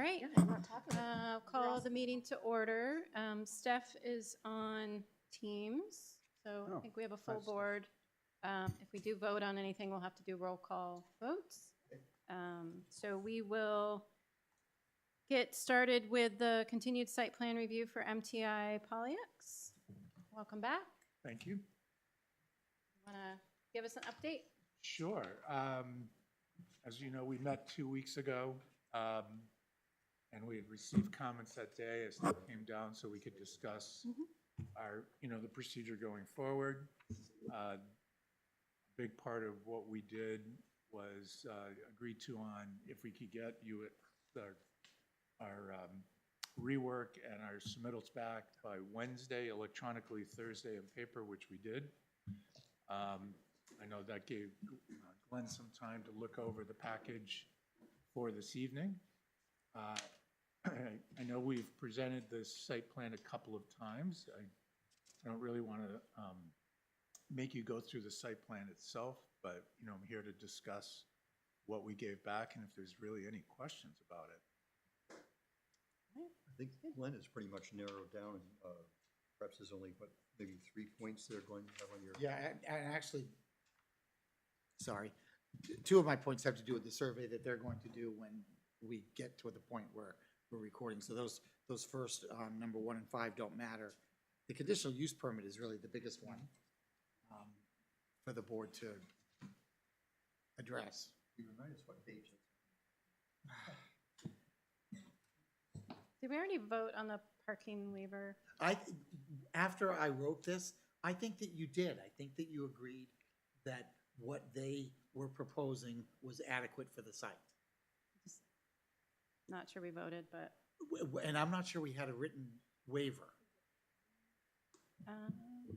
right. Yeah, I'm not talking. Call the meeting to order. Steph is on Teams, so I Oh, think we have a full hi, Steph. board. If we do vote on anything, we'll have to do roll call votes. So we will get started with the continued site plan review for MTI PolyX. Welcome back. Thank you. Want to give us an update? Sure. As you know, we met 2 weeks ago, and we had received comments that day as they came down so we could discuss our, the procedure going forward. A big part of what we did was agreed to on if we could get you our rework and our submittals back by Wednesday, electronically, Thursday on paper, which we did. I know that gave Glenn some time to look over the package for this evening. I know we've presented this site plan a couple of times. I don't really want to make you go through the site plan itself, but I'm here to discuss what we gave back and if there's really any questions about it. I think Glenn is pretty much narrowed down, and perhaps there's only, maybe 3 points they're going to have on your. Yeah, and actually, sorry, 2 of my points have to do with the survey that they're going to do when we get to the point where we're recording. So those first, number 1 and 5 don't matter. The conditional use permit is really the biggest one for the board to address. Can you remind us what page it's Did we already vote on the parking waiver? After I wrote this, I think that you did. I think that you agreed that what they were proposing was adequate for the site. Just not sure we voted, but. And I'm not sure we had a written waiver.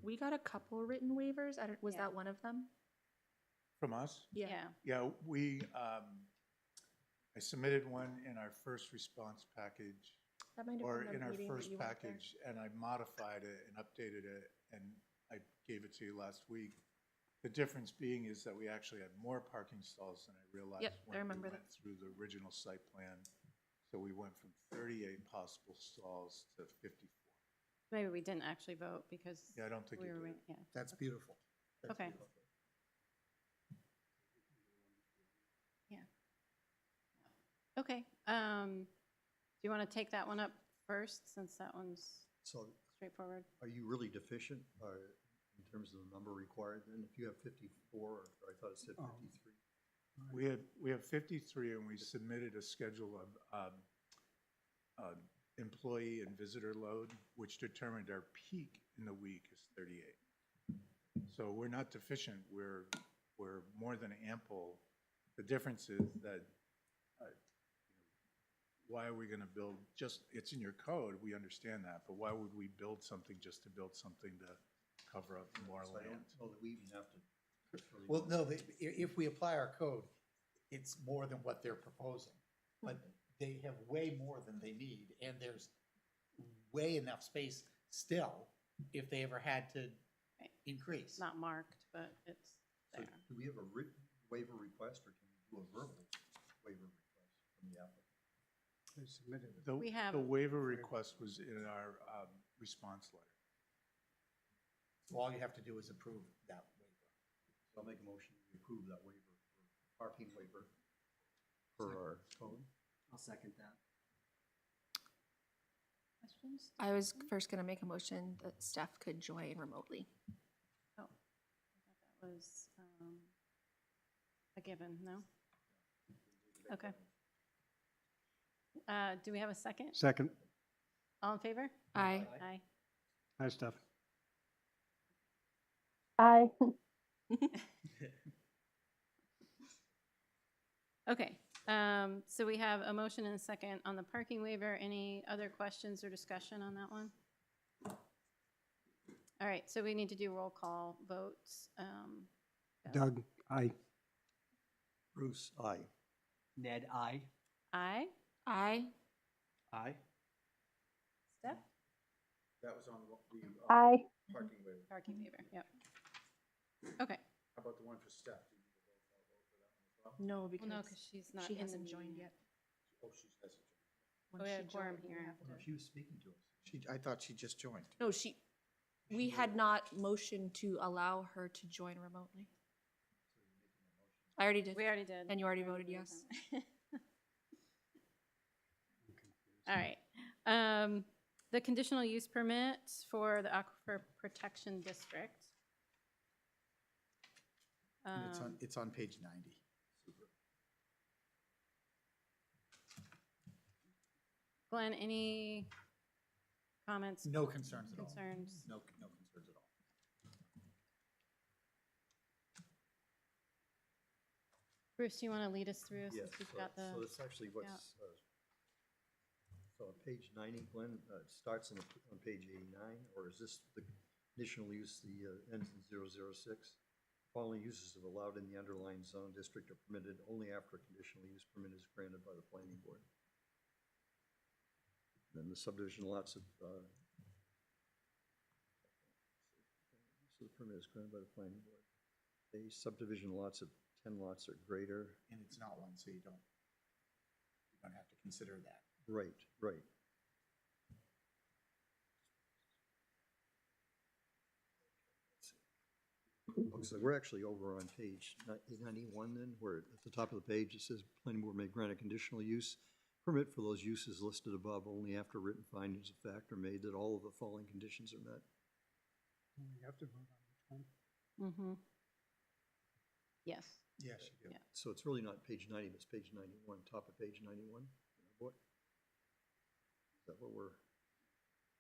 We got a couple written waivers. Was Yeah. that one of them? From us? Yeah. Yeah, I submitted one in our first response package, That might have or been the in our meeting that first you weren't there. package, and I modified it and updated it, and I gave it to you last week. The difference being is that we actually had more parking stalls than I realized Yep, I when we remember went that. through the original site plan. So we went from 38 possible stalls to 54. Maybe we didn't actually vote because. Yeah, I don't think we you were did. wait- Yeah. That's beautiful. That's Okay. beautiful. Okay. Do you want to take that one up first, since that one's So straightforward? are you really deficient in terms of the number required? And if you have 54, or I thought it said 53. We have 53, and we submitted a schedule of employee and visitor load, which determined our peak in the week is 38. So we're not deficient. We're more than ample. The difference is that why are we going to build it's in your code, we understand that, but why would we build something just to build something to cover up more So I land? don't know that we even have to. really- Well, no, if we apply our code, it's more than what they're proposing. But they have way more than they need, and there's way enough space still if they ever had to Right. increase. It's not marked, but it's So there. do we have a written waiver request, or can we do a verbal waiver request from the applicant? They submitted it. We have- The waiver request was in our response letter. So all you have to do is approve that waiver. So I'll make a motion to approve that waiver, for parking waiver for our code. I'll second that. Questions? I was first going to make a motion that Steph could join remotely. Oh, I thought that was a given, no? Okay. Do we have a second? Second. All in favor? Aye. Aye. Hi, Steph. Aye. Okay, so we have a motion and a second on the parking waiver. Any other questions or discussion on that one? All right, so we need to do roll call votes. Doug, aye. Bruce, aye. Ned, aye. Aye. Aye. Aye. Steph? That was on the Aye. parking waiver. Parking waiver, yep. Okay. How about the one for Steph? Do you need a roll call vote for that one as well? No, Well, because no, because she's not she in the hasn't meeting joined yet. yet. Oh, she hasn't. when we she had a quorum joined, we here. have I don't know to- if she was speaking to us. I thought she just joined. No, we had not motioned to allow her to join remotely. I already did. We already did. And you already We voted moved yes. them. All right. The conditional use permits for the Aquifer Protection District. It's on page 90. Glenn, any comments, No concerns at all. concerns? No concerns at all. Bruce, do you want to lead us through Yes, since we've got the, so it's actually what's, so on page 90, Glenn, it starts on page 89, or is this the conditional use, ends in 006? Following uses are allowed in the underlying zone district are permitted only after a conditional use permit is granted by the planning board. Then the subdivision lots of, so the permit is granted by the planning board. The subdivision lots of 10 lots or greater. And it's not one, so you don't have to consider that. Right, right. So we're actually over on page 91 then, where at the top of the page it says planning board may grant a conditional use permit for those uses listed above only after written findings of fact are made that all of the following conditions are met. We have to vote on each one. mm-hmm. Yes. Yes, you do. Yeah. So it's really not page 90, but it's page 91, top of page 91 in our book. Is that what we're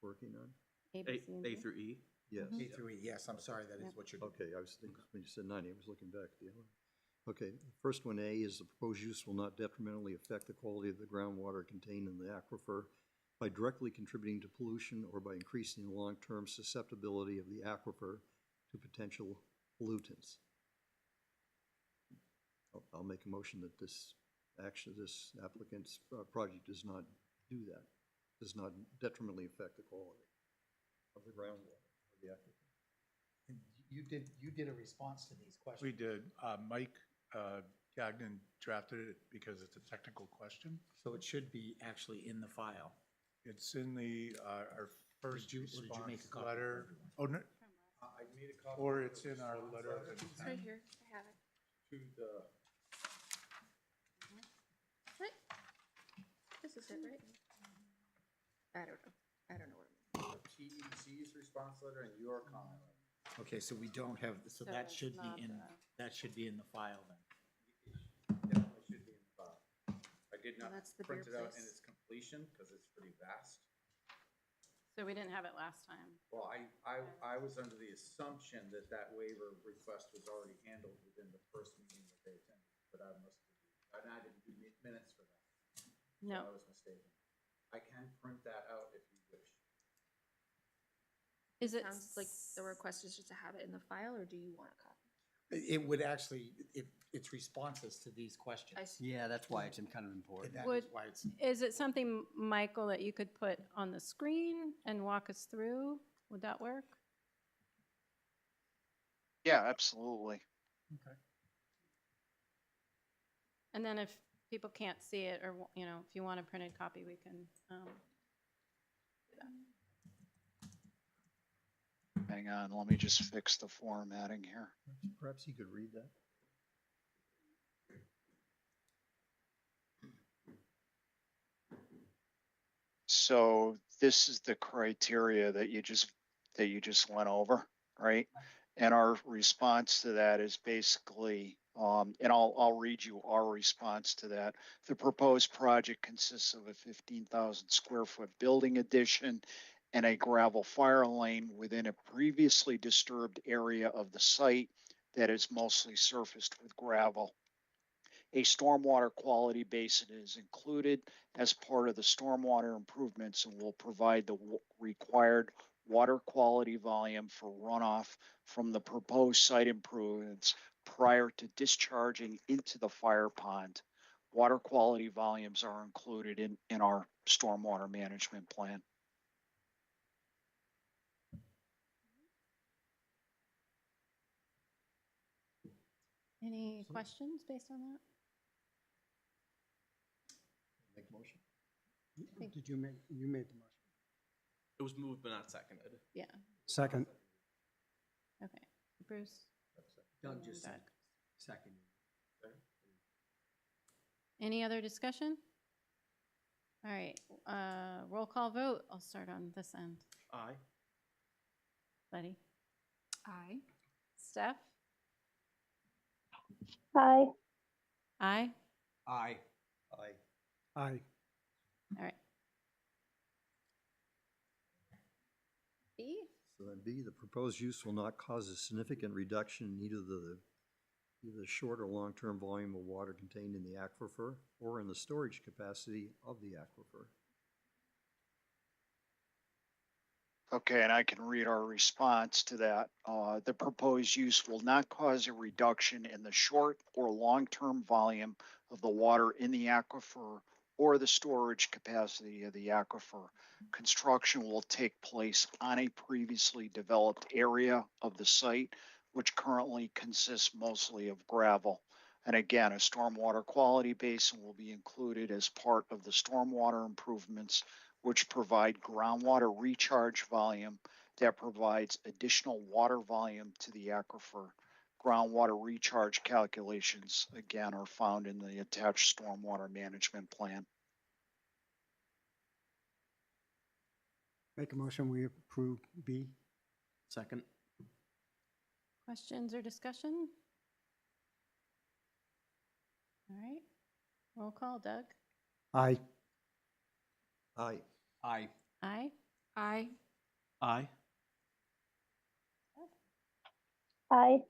working on? A, B, C, and D. through E? Yes. A through E, yes, I'm sorry, that is what you're doing. Okay, I was thinking, when you said 90, I was looking back at the other one. Okay, the first one, A, is the proposed use will not detrimentally affect the quality of the groundwater contained in the aquifer by directly contributing to pollution or by increasing the long-term susceptibility of the aquifer to potential pollutants. I'll make a motion that this applicant's project does not do that, does not detrimentally affect the quality of the groundwater or the aquifer. And you did a response to these questions. We did. Mike Gagnon drafted it because it's a technical question. So it should be actually in the file. It's in the, our first Did you make a response copy for letter. everyone? Oh, no, I made a copy. or it's in our letter of It's right intent here. I have it. to the, Right? This is it, right? I don't know. I don't know what it means. TEC's response letter and your comment letter. Okay, so we don't have, so that it's should not be in, the- that should be in the file then. Definitely should be in the file. I did Well, not that's the print beer it out in place. its completion because it's pretty vast. So we didn't have it last time. Well, I was under the assumption that that waiver request was already handled within the first meeting that they attended, but I didn't do minutes for that. So No. I was mistaken. I can print that out if you wish. Is it? Sounds like the request is just to have it in the file, or do you want a copy? It would actually, it's responses to these questions. I see. Yeah, that's why it's kind of important. That is Would- why it's, Is it something, Michael, that you could put on the screen and walk us through? Would that work? Yeah, absolutely. okay. And then if people can't see it, or, you know, if you want a printed copy, we can, do that. Hang on, let me just fix the formatting here. Perhaps you could read that? So this is the criteria that you just went over, right? And our response to that is basically, and I'll read you our response to that. The proposed project consists of a 15,000 square foot building addition and a gravel fire lane within a previously disturbed area of the site that is mostly surfaced with gravel. A stormwater quality basin is included as part of the stormwater improvements and will provide the required water quality volume for runoff from the proposed site improvements prior to discharging into the fire pond. Water quality volumes are included in our stormwater management plan. Any questions based on that? Make a motion? Did you make the motion? It was moved but not seconded. Yeah, Second. okay. Bruce? Doug just Doug. seconded. Any other discussion? All right, roll call vote. I'll start on this end. Aye. Letty? Aye. Steph? Aye. Aye? Aye. Aye. Aye. All right. B? So then B, the proposed use will not cause a significant reduction in either the short or long-term volume of water contained in the aquifer or in the storage capacity of the aquifer. Okay, and I can read our response to that. The proposed use will not cause a reduction in the short or long-term volume of the water in the aquifer or the storage capacity of the aquifer. Construction will take place on a previously developed area of the site, which currently consists mostly of gravel. And again, a stormwater quality basin will be included as part of the stormwater improvements, which provide groundwater recharge volume that provides additional water volume to the aquifer. Groundwater recharge calculations, again, are found in the attached stormwater management plan. Make a motion, we approve B. Second. Questions or discussion? All right, roll call. Doug? Aye. Aye. Aye. Aye? Aye. Aye. Aye.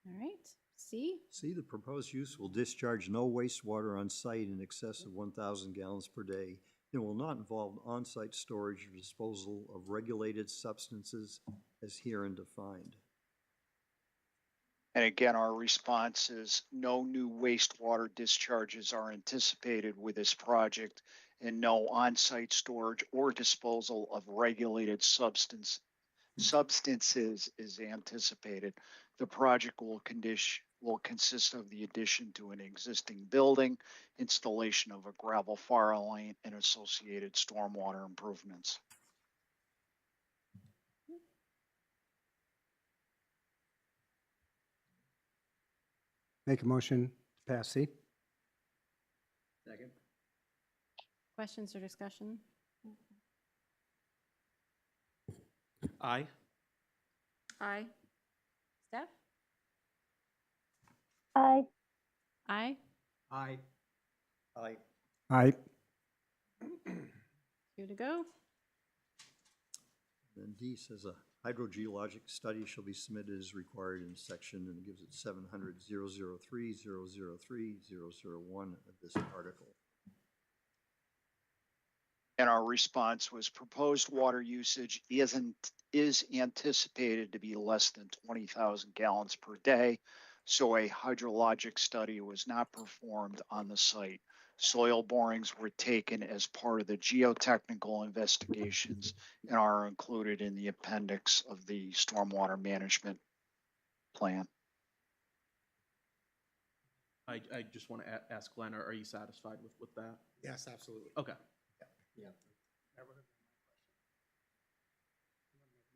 All right. C? C, the proposed use will discharge no wastewater on site in excess of 1,000 gallons per day and will not involve on-site storage or disposal of regulated substances as herein defined. And again, our response is no new wastewater discharges are anticipated with this project and no on-site storage or disposal of regulated substances is anticipated. The project will consist of the addition to an existing building, installation of a gravel fire lane, and associated stormwater improvements. Make a motion to pass C. Second. Questions or discussion? Aye. Aye. Steph? Aye. Aye? Aye. Aye. Aye. 2 to go. Then D says a hydrogeologic study shall be submitted as required in section, and it gives it 700-003-003-001 of this article. And our response was proposed water usage is anticipated to be less than 20,000 gallons per day. So a hydrologic study was not performed on the site. Soil borings were taken as part of the geotechnical investigations and are included in the appendix of the stormwater management plan. I just want to ask Glenn, are you satisfied with that? Yes, absolutely. Okay. Yeah.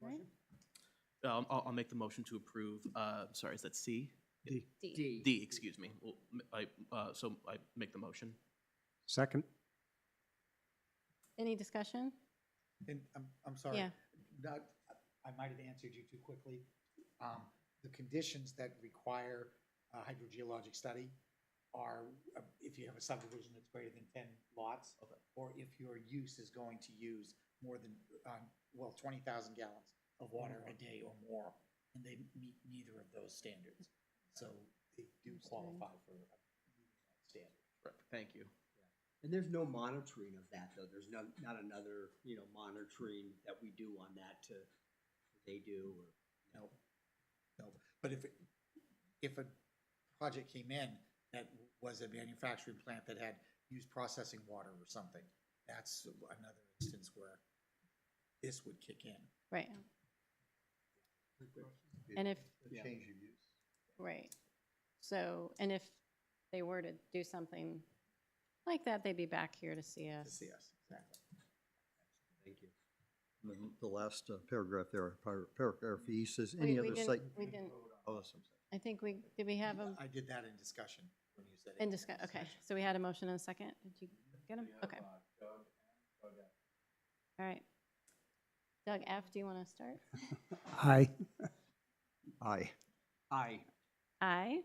All right. I'll make the motion to approve. Sorry, is that C? D. D. D, excuse me. Well, so I make the motion. Second. Any discussion? And I'm sorry. Yeah. I might have answered you too quickly. The conditions that require a hydrogeologic study are if you have a subdivision that's greater than 10 lots, Okay. or if your use is going to use more than, 20,000 gallons of water a day or more, and they meet neither of those standards. So they do qualify for meeting that standard. Right. Thank you. And there's no monitoring of that, though. There's not another, monitoring that we do on that they do, or. No, but if a project came in that was a manufacturing plant that had used processing water or something, that's another instance where this would kick in. Right. And if, Change of use. right. So, and if they were to do something Like that, they'd be back here to see to us. see us, exactly. Thank you. And then the last paragraph there, paragraph E says any other site. We didn't, Oh, that's what I'm saying. I think did we have them I did that in discussion when you said it. in discuss, okay, so we had a motion and a second. Did you get them? Okay. All right. Doug F., do you want to start? Aye. Aye. Aye. Aye.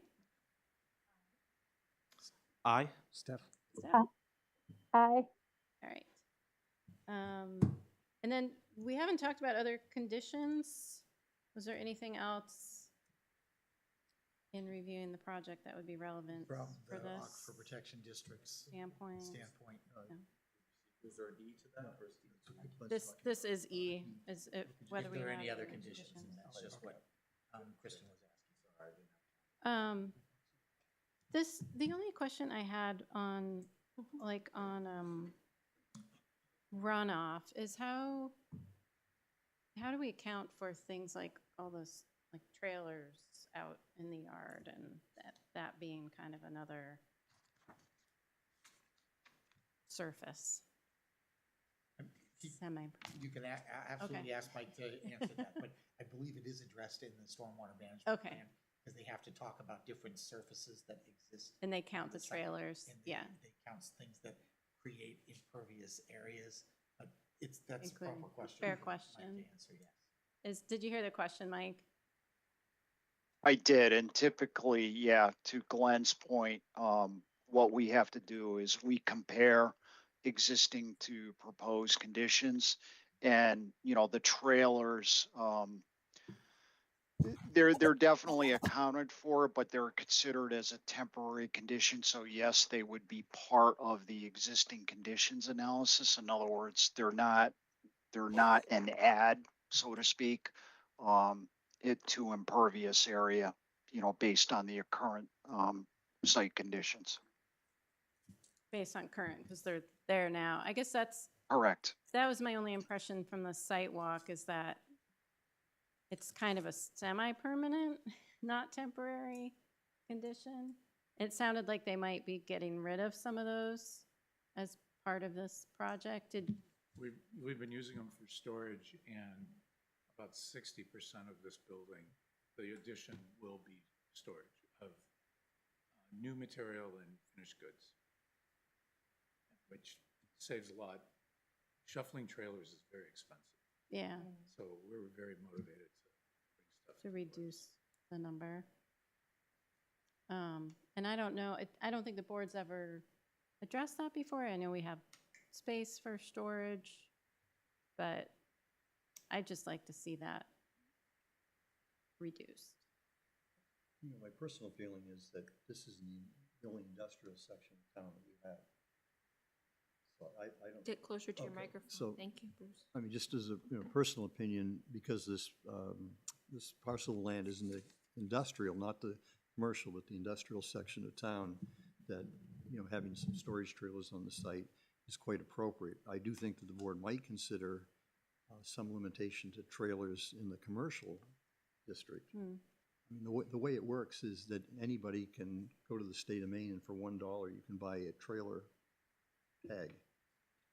Aye. Steph? Steph? Aye. All right. And then we haven't talked about other conditions. Was there anything else in reviewing the project that would be relevant From for the this Aquifer Protection District's standpoint? Is there a D to that, or is D? This is E, is it, whether If we there have are any other other conditions, and that's just what Kristen was asking. The only question I had on, like, on runoff is how do we account for things like all those, like, trailers out in the yard, and that being kind of another surface? Semi. You can absolutely ask Mike to answer that, but I believe it is addressed in the stormwater management Okay. plan, because they have to talk about different surfaces that exist. And they count the on site, trailers, and yeah. They count things that create impervious areas, but that's a proper Including- question. fair for Mike question. to answer, yes. Did you hear the question, Mike? I did, and typically, yeah, to Glenn's point, what we have to do is we compare existing to proposed conditions, and, you know, the trailers, they're definitely accounted for, but they're considered as a temporary condition. So yes, they would be part of the existing conditions analysis. In other words, they're not an add, so to speak, it to impervious area, you know, based on the current site conditions. Based on current, because they're there now. I guess that Correct. was my only impression from the site walk, is that it's kind of a semi-permanent, not temporary condition. It sounded like they might be getting rid of some of those as part of this project. We've been using them for storage, and about 60% of this building, the addition will be storage of new material and finished goods, which saves a lot. Shuffling trailers is very expensive, Yeah, so we're very motivated to bring stuff. to reduce the number. And I don't know, I don't think the board's ever addressed that before. I know we have space for storage, but I'd just like to see that reduced. You know, my personal feeling is that this is the only industrial section of town that we have. So I don't. Get closer to your Okay, microphone. so- Thank you, Bruce. I mean, just as a personal opinion, because this parcel of land isn't the industrial, not the commercial, but the industrial section of town, that, you know, having some storage trailers on the site is quite appropriate. I do think that the board might consider some limitation to trailers in the commercial district. Hmm. I mean, the way it works is that anybody can go to the state of Maine, and for $1, you can buy a trailer tag.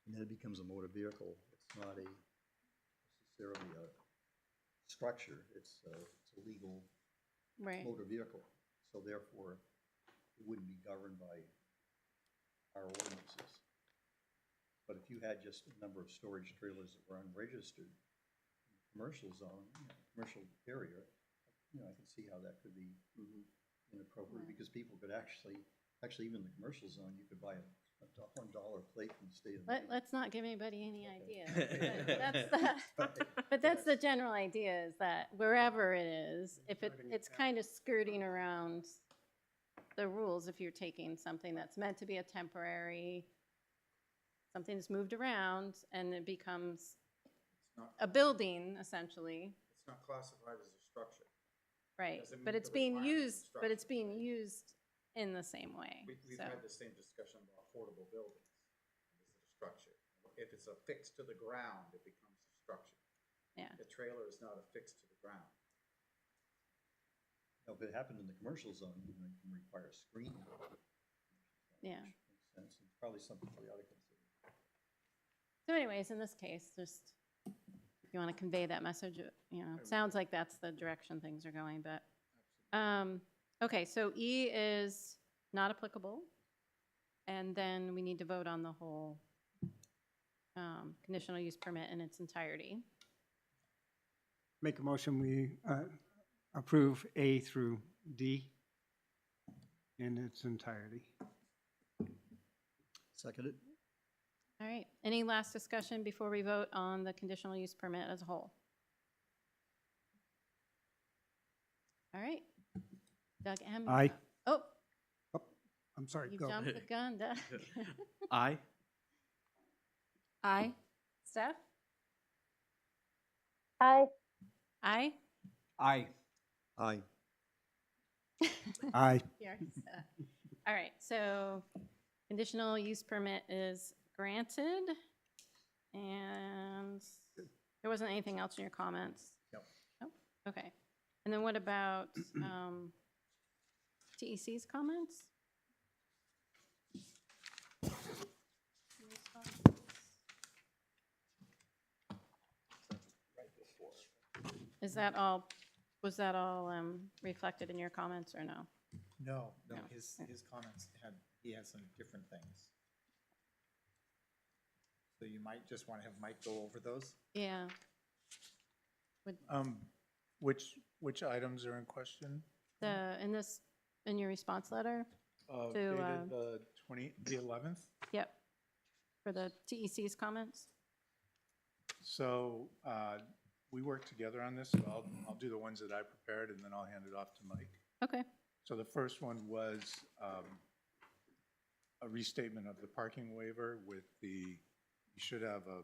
And then it becomes a motor vehicle. It's not necessarily a structure. It's a legal Right. motor vehicle. So therefore, it wouldn't be governed by our ordinances. But if you had just a number of storage trailers that were unregistered in the commercial zone, commercial area, you know, I can see how that could be inappropriate, Yeah. because people could actually even in the commercial zone, you could buy a $1 plate from the state of Maine. Let's not give anybody any ideas. But that's the general idea, is that wherever it is, if it's kind of skirting around the rules, if you're taking something that's meant to be a temporary, something that's moved around, and it becomes a building, essentially, It's not classified as a structure. right? Doesn't But meet it's the being requirements of used, but it's structure, being right? used in the same way, We've so. had the same discussion about affordable buildings. Is it a structure? If it's affixed to the ground, it becomes a structure. Yeah. The trailer is not affixed to the ground. Now, if it happened in the commercial zone, you know, you can require screening. Yeah. sense. It's probably something we ought to consider. So anyways, in this case, just if you want to convey that message, it sounds like that's the direction things are going, but, okay, so E is not applicable. And then we need to vote on the whole conditional use permit in its entirety. Make a motion, we approve A through D in its entirety. Seconded? All right, any last discussion before we vote on the conditional use permit as a whole? All right. Doug M. Aye. Oh, I'm sorry, you go. jumped the gun, Doug. Aye. Aye. Steph? Aye. Aye? Aye. Aye. Aye. You already said that. All right, so conditional use permit is granted. And there wasn't anything else in your comments? Nope. Nope, okay. And then what about TEC's comments? Is that all, was that all reflected in your comments or no? No, No. his comments he had some different things. So you might just want to have Mike go over those? Yeah. Which items are in question? In your response letter? Dated the 11th? Yep. For the TEC's comments? So we worked together on this, so I'll do the ones that I prepared, and then I'll hand it off to Mike. Okay. So the first one was a restatement of the parking waiver with you should have a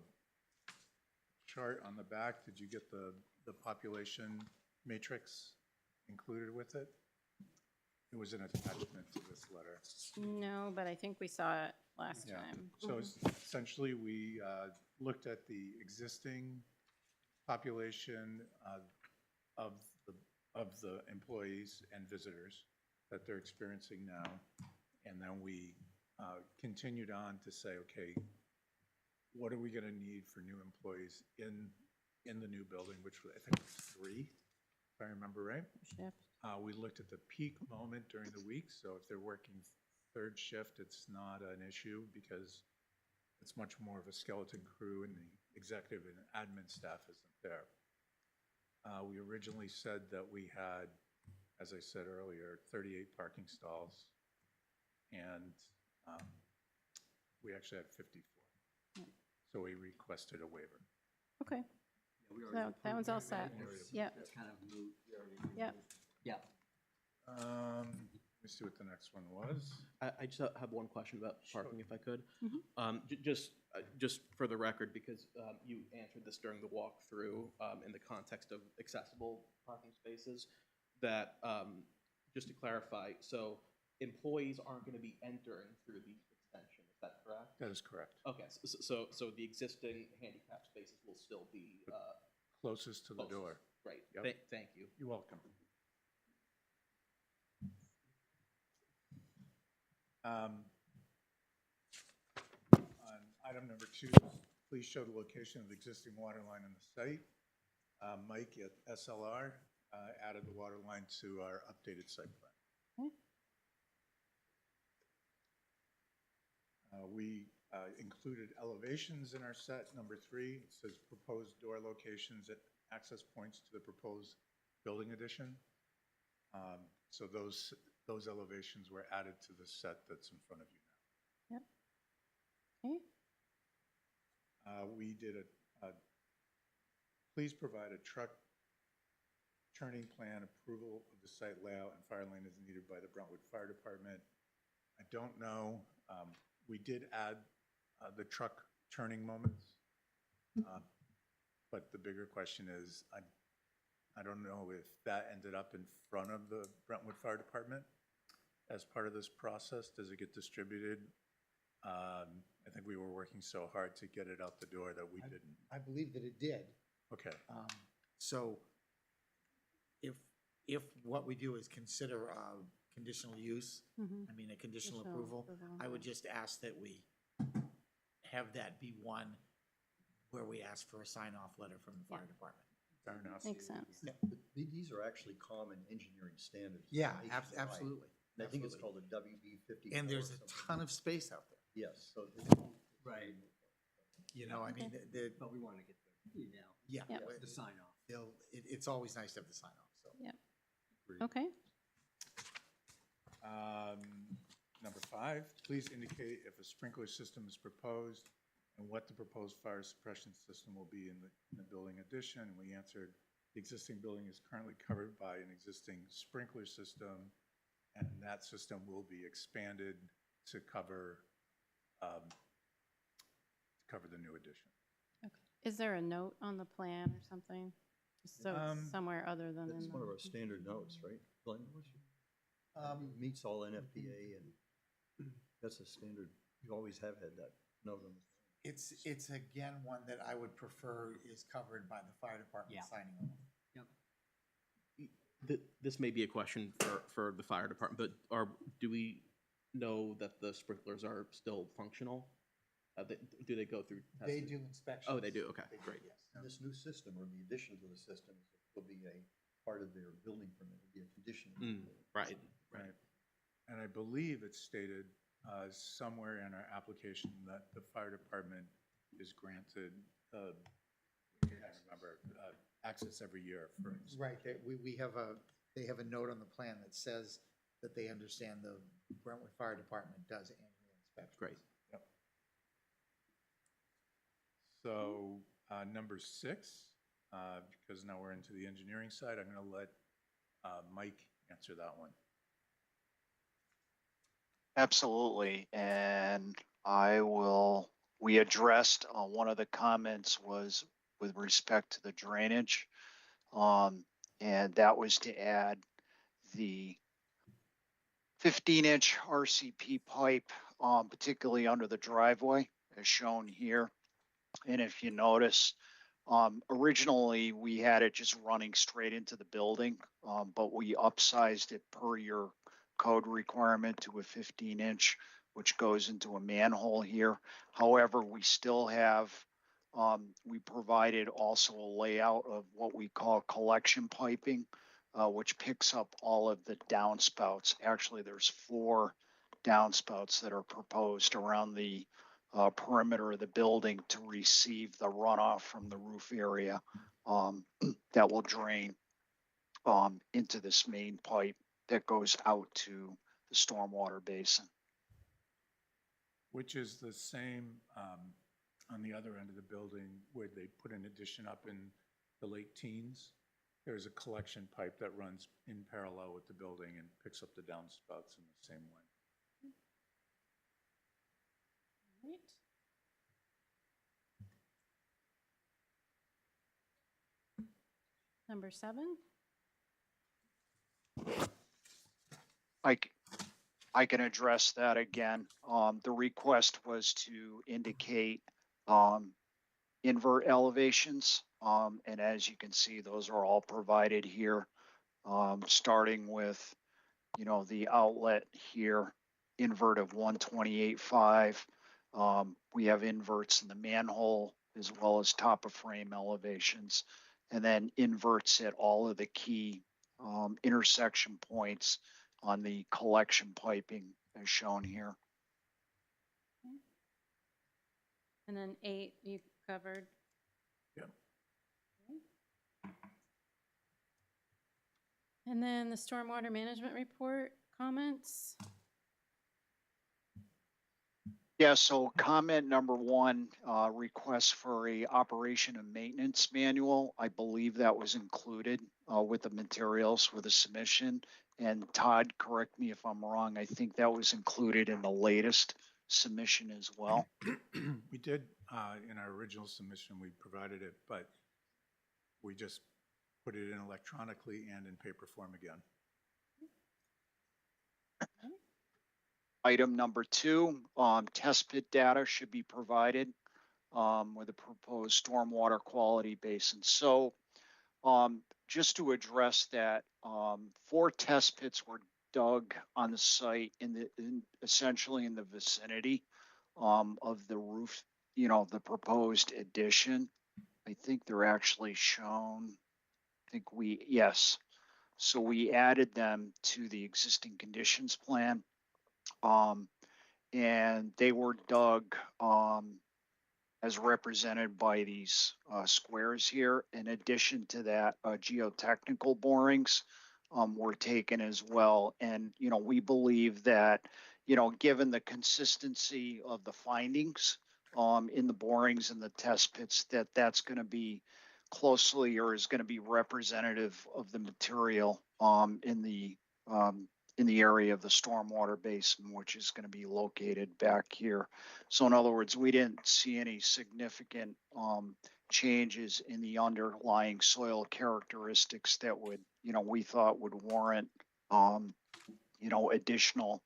chart on the back. Did you get the population matrix included with it? It was an attachment to this letter. No, but I think we saw it last Yeah. time. So essentially, we looked at the existing population of the employees and visitors that they're experiencing now. And then we continued on to say, okay, what are we going to need for new employees in the new building, which I think was 3, if I remember right. Shift. We looked at the peak moment during the week, so if they're working third shift, it's not an issue because it's much more of a skeleton crew and the executive and admin staff isn't there. We originally said that we had, as I said earlier, 38 parking stalls, and we actually had 54. So we requested a waiver. Okay. We already That one's all approved set. it. Yep. It's kind of moot. We already Yep. approved. Yeah. Let me see what the next one was. I just have one question about parking, if I could. Mhm. Just for the record, because you answered this during the walkthrough in the context of accessible parking spaces, that, just to clarify, so employees aren't going to be entering through the extension, is that correct? That is correct. Okay, so the existing handicap spaces will still be Closest to the closest. door. Great, Yep. thank you. You're welcome. On item number 2, please show the location of the existing water line on the site. Mike at SLR added the water line to our updated site plan. Okay. We included elevations in our set. Number 3, it says proposed door locations at access points to the proposed building addition. So those elevations were added to the set that's in front of you now. Yep. Okay. We did please provide a truck turning plan approval of the site layout and fire lane as needed by the Brentwood Fire Department. I don't know, we did add the truck turning moments, but the bigger question is, I don't know if that ended up in front of the Brentwood Fire Department as part of this process. Does it get distributed? I think we were working so hard to get it out the door that we didn't. I believe that it did. Okay. So if what we do is consider conditional use, Mhm. I mean, a conditional Conditional approval. approval, I would yeah. just ask that we have that be one where we ask for a sign-off letter from the fire department. Fair enough. Makes sense. These are actually common engineering standards. Yeah, nationwide. absolutely. And I think it's absolutely. called a WB 50. And there's a ton of space out there. Yes, so. Right. You know, I mean, the, But we want to get the, yeah, Yep. but the sign off. it's always nice to have the sign-off, so. Okay. Number 5, please indicate if a sprinkler system is proposed and what the proposed fire suppression system will be in the building addition. And we answered, the existing building is currently covered by an existing sprinkler system, and that system will be expanded to cover the new addition. Okay. Is there a note on the plan or something? Just so it's somewhere other than That's in one of the. our standard notes, right, Glenn? Meets all NFPA, and that's a standard, you always have had that note on the. It's again, one that I would prefer is covered by the fire department Yeah. signing off. This may be a question for the fire department, but do we know that the sprinklers are still functional? Do they go through They testing? do inspections. Oh, they do, okay, They do, great. yes. And this new system, or the addition to the system, will be a part of their building permit, will be a condition. Right. Right. And I believe it's stated somewhere in our application that the fire department is granted, I can't remember, access every year for. Right, they have a note on the plan that says that they understand the Brentwood Fire Department does annual inspections. Great. Yep. So, number 6, because now we're into the engineering side, I'm gonna let Mike answer that one. Absolutely, and we addressed, one of the comments was with respect to the drainage. And that was to add the 15-inch RCP pipe, particularly under the driveway, as shown here. And if you notice, originally we had it just running straight into the building, but we upsized it per your code requirement to a 15-inch, which goes into a manhole here. However, we still have, we provided also a layout of what we call collection piping, which picks up all of the downspouts. Actually, there's 4 downspouts that are proposed around the perimeter of the building to receive the runoff from the roof area that will drain into this main pipe that goes out to the stormwater basin. Which is the same on the other end of the building where they put an addition up in the late teens. There's a collection pipe that runs in parallel with the building and picks up the downspouts in the same way. Right. Number 7. I can address that again. The request was to indicate invert elevations. And as you can see, those are all provided here, starting with, the outlet here, invert of 128.5. We have inverts in the manhole as well as top of frame elevations, and then inverts at all of the key intersection points on the collection piping as shown here. And then 8 you covered. Yep. And then the stormwater management report comments. Yeah, so comment number 1, request for a operation and maintenance manual. I believe that was included with the materials with the submission. And Todd, correct me if I'm wrong, I think that was included in the latest submission as well. We did, in our original submission, we provided it, but we just put it in electronically and in paper form again. Item number 2, test pit data should be provided with a proposed stormwater quality basin. So just to address that, 4 test pits were dug on the site essentially in the vicinity of the roof, the proposed addition. I think they're actually shown. Yes. So we added them to the existing conditions plan. And they were dug as represented by these squares here. In addition to that, geotechnical borings were taken as well. And, we believe that, given the consistency of the findings in the borings and the test pits, that's going to be closely or is going to be representative of the material in the area of the stormwater basin, which is going to be located back here. So in other words, we didn't see any significant changes in the underlying soil characteristics that would, we thought would warrant, additional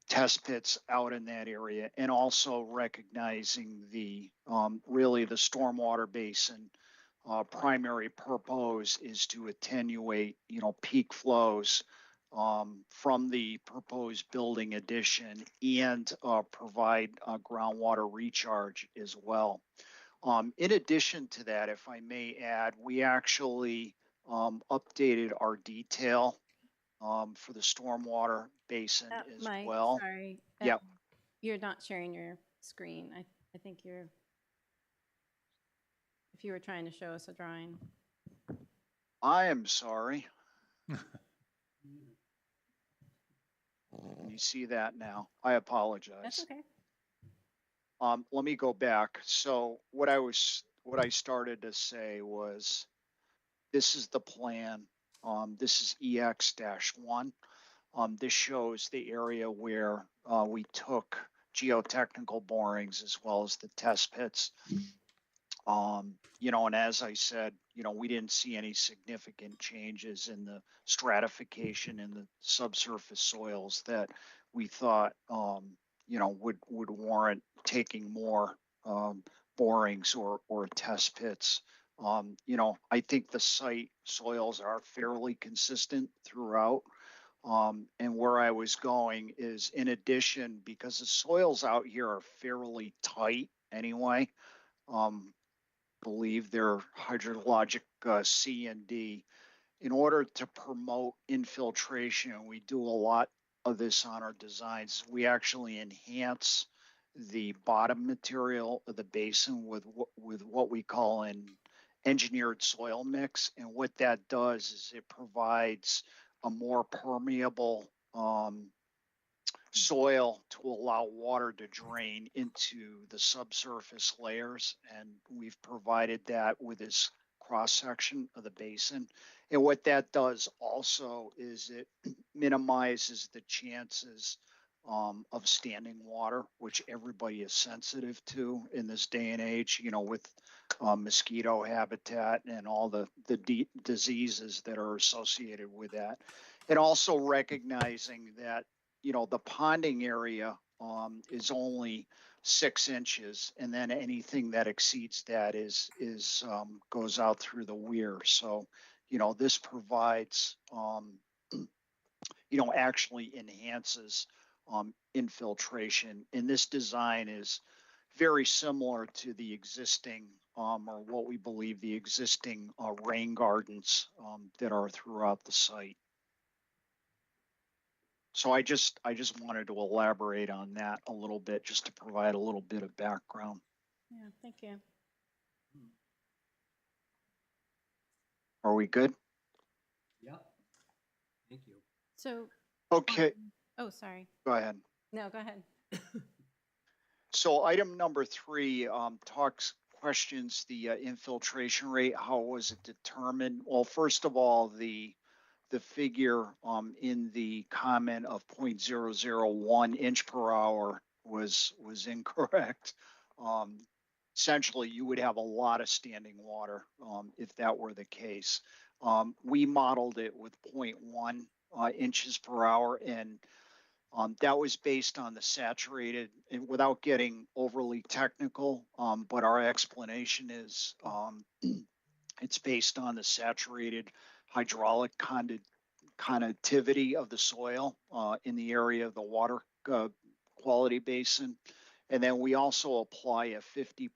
test pits out in that area, and also recognizing the really the stormwater basin primary purpose is to attenuate, peak flows from the proposed building addition and provide groundwater recharge as well. In addition to that, if I may add, we actually updated our detail for the stormwater basin as Mike, well. sorry. Yep. You're not sharing your screen. I think if you were trying to show us a drawing. I am sorry. You see that now? I apologize. That's okay. Let me go back. So what I started to say was, this is the plan. This is EX-1. This shows the area where we took geotechnical borings as well as the test pits. And as I said, we didn't see any significant changes in the stratification in the subsurface soils that we thought, would warrant taking more borings or test pits. I think the site soils are fairly consistent throughout. And where I was going is, in addition, because the soils out here are fairly tight anyway, believe they're hydrologic C and D. In order to promote infiltration, and we do a lot of this on our designs, we actually enhance the bottom material of the basin with what we call an engineered soil mix. And what that does is it provides a more permeable soil to allow water to drain into the subsurface layers. And we've provided that with this cross section of the basin. And what that does also is it minimizes the chances of standing water, which everybody is sensitive to in this day and age, with mosquito habitat and all the diseases that are associated with that. And also recognizing that, the ponding area is only 6 inches, and then anything that exceeds that is goes out through the weir. So, this provides, actually enhances infiltration. And this design is very similar to the existing, or what we believe the existing rain gardens that are throughout the site. So I just wanted to elaborate on that a little bit, just to provide a little bit of background. Yeah, thank you. Are we good? Yep. Thank you. So, Okay, oh, sorry. go ahead. No, go ahead. So item number 3 questions the infiltration rate. How was it determined? Well, first of all, the figure in the comment of 0.001 inch per hour was incorrect. Essentially, you would have a lot of standing water if that were the case. We modeled it with 0.1 inches per hour, and that was based on the saturated, and without getting overly technical, but our explanation is it's based on the saturated hydraulic connectivity of the soil in the area of the water quality basin. And then we also apply a 50%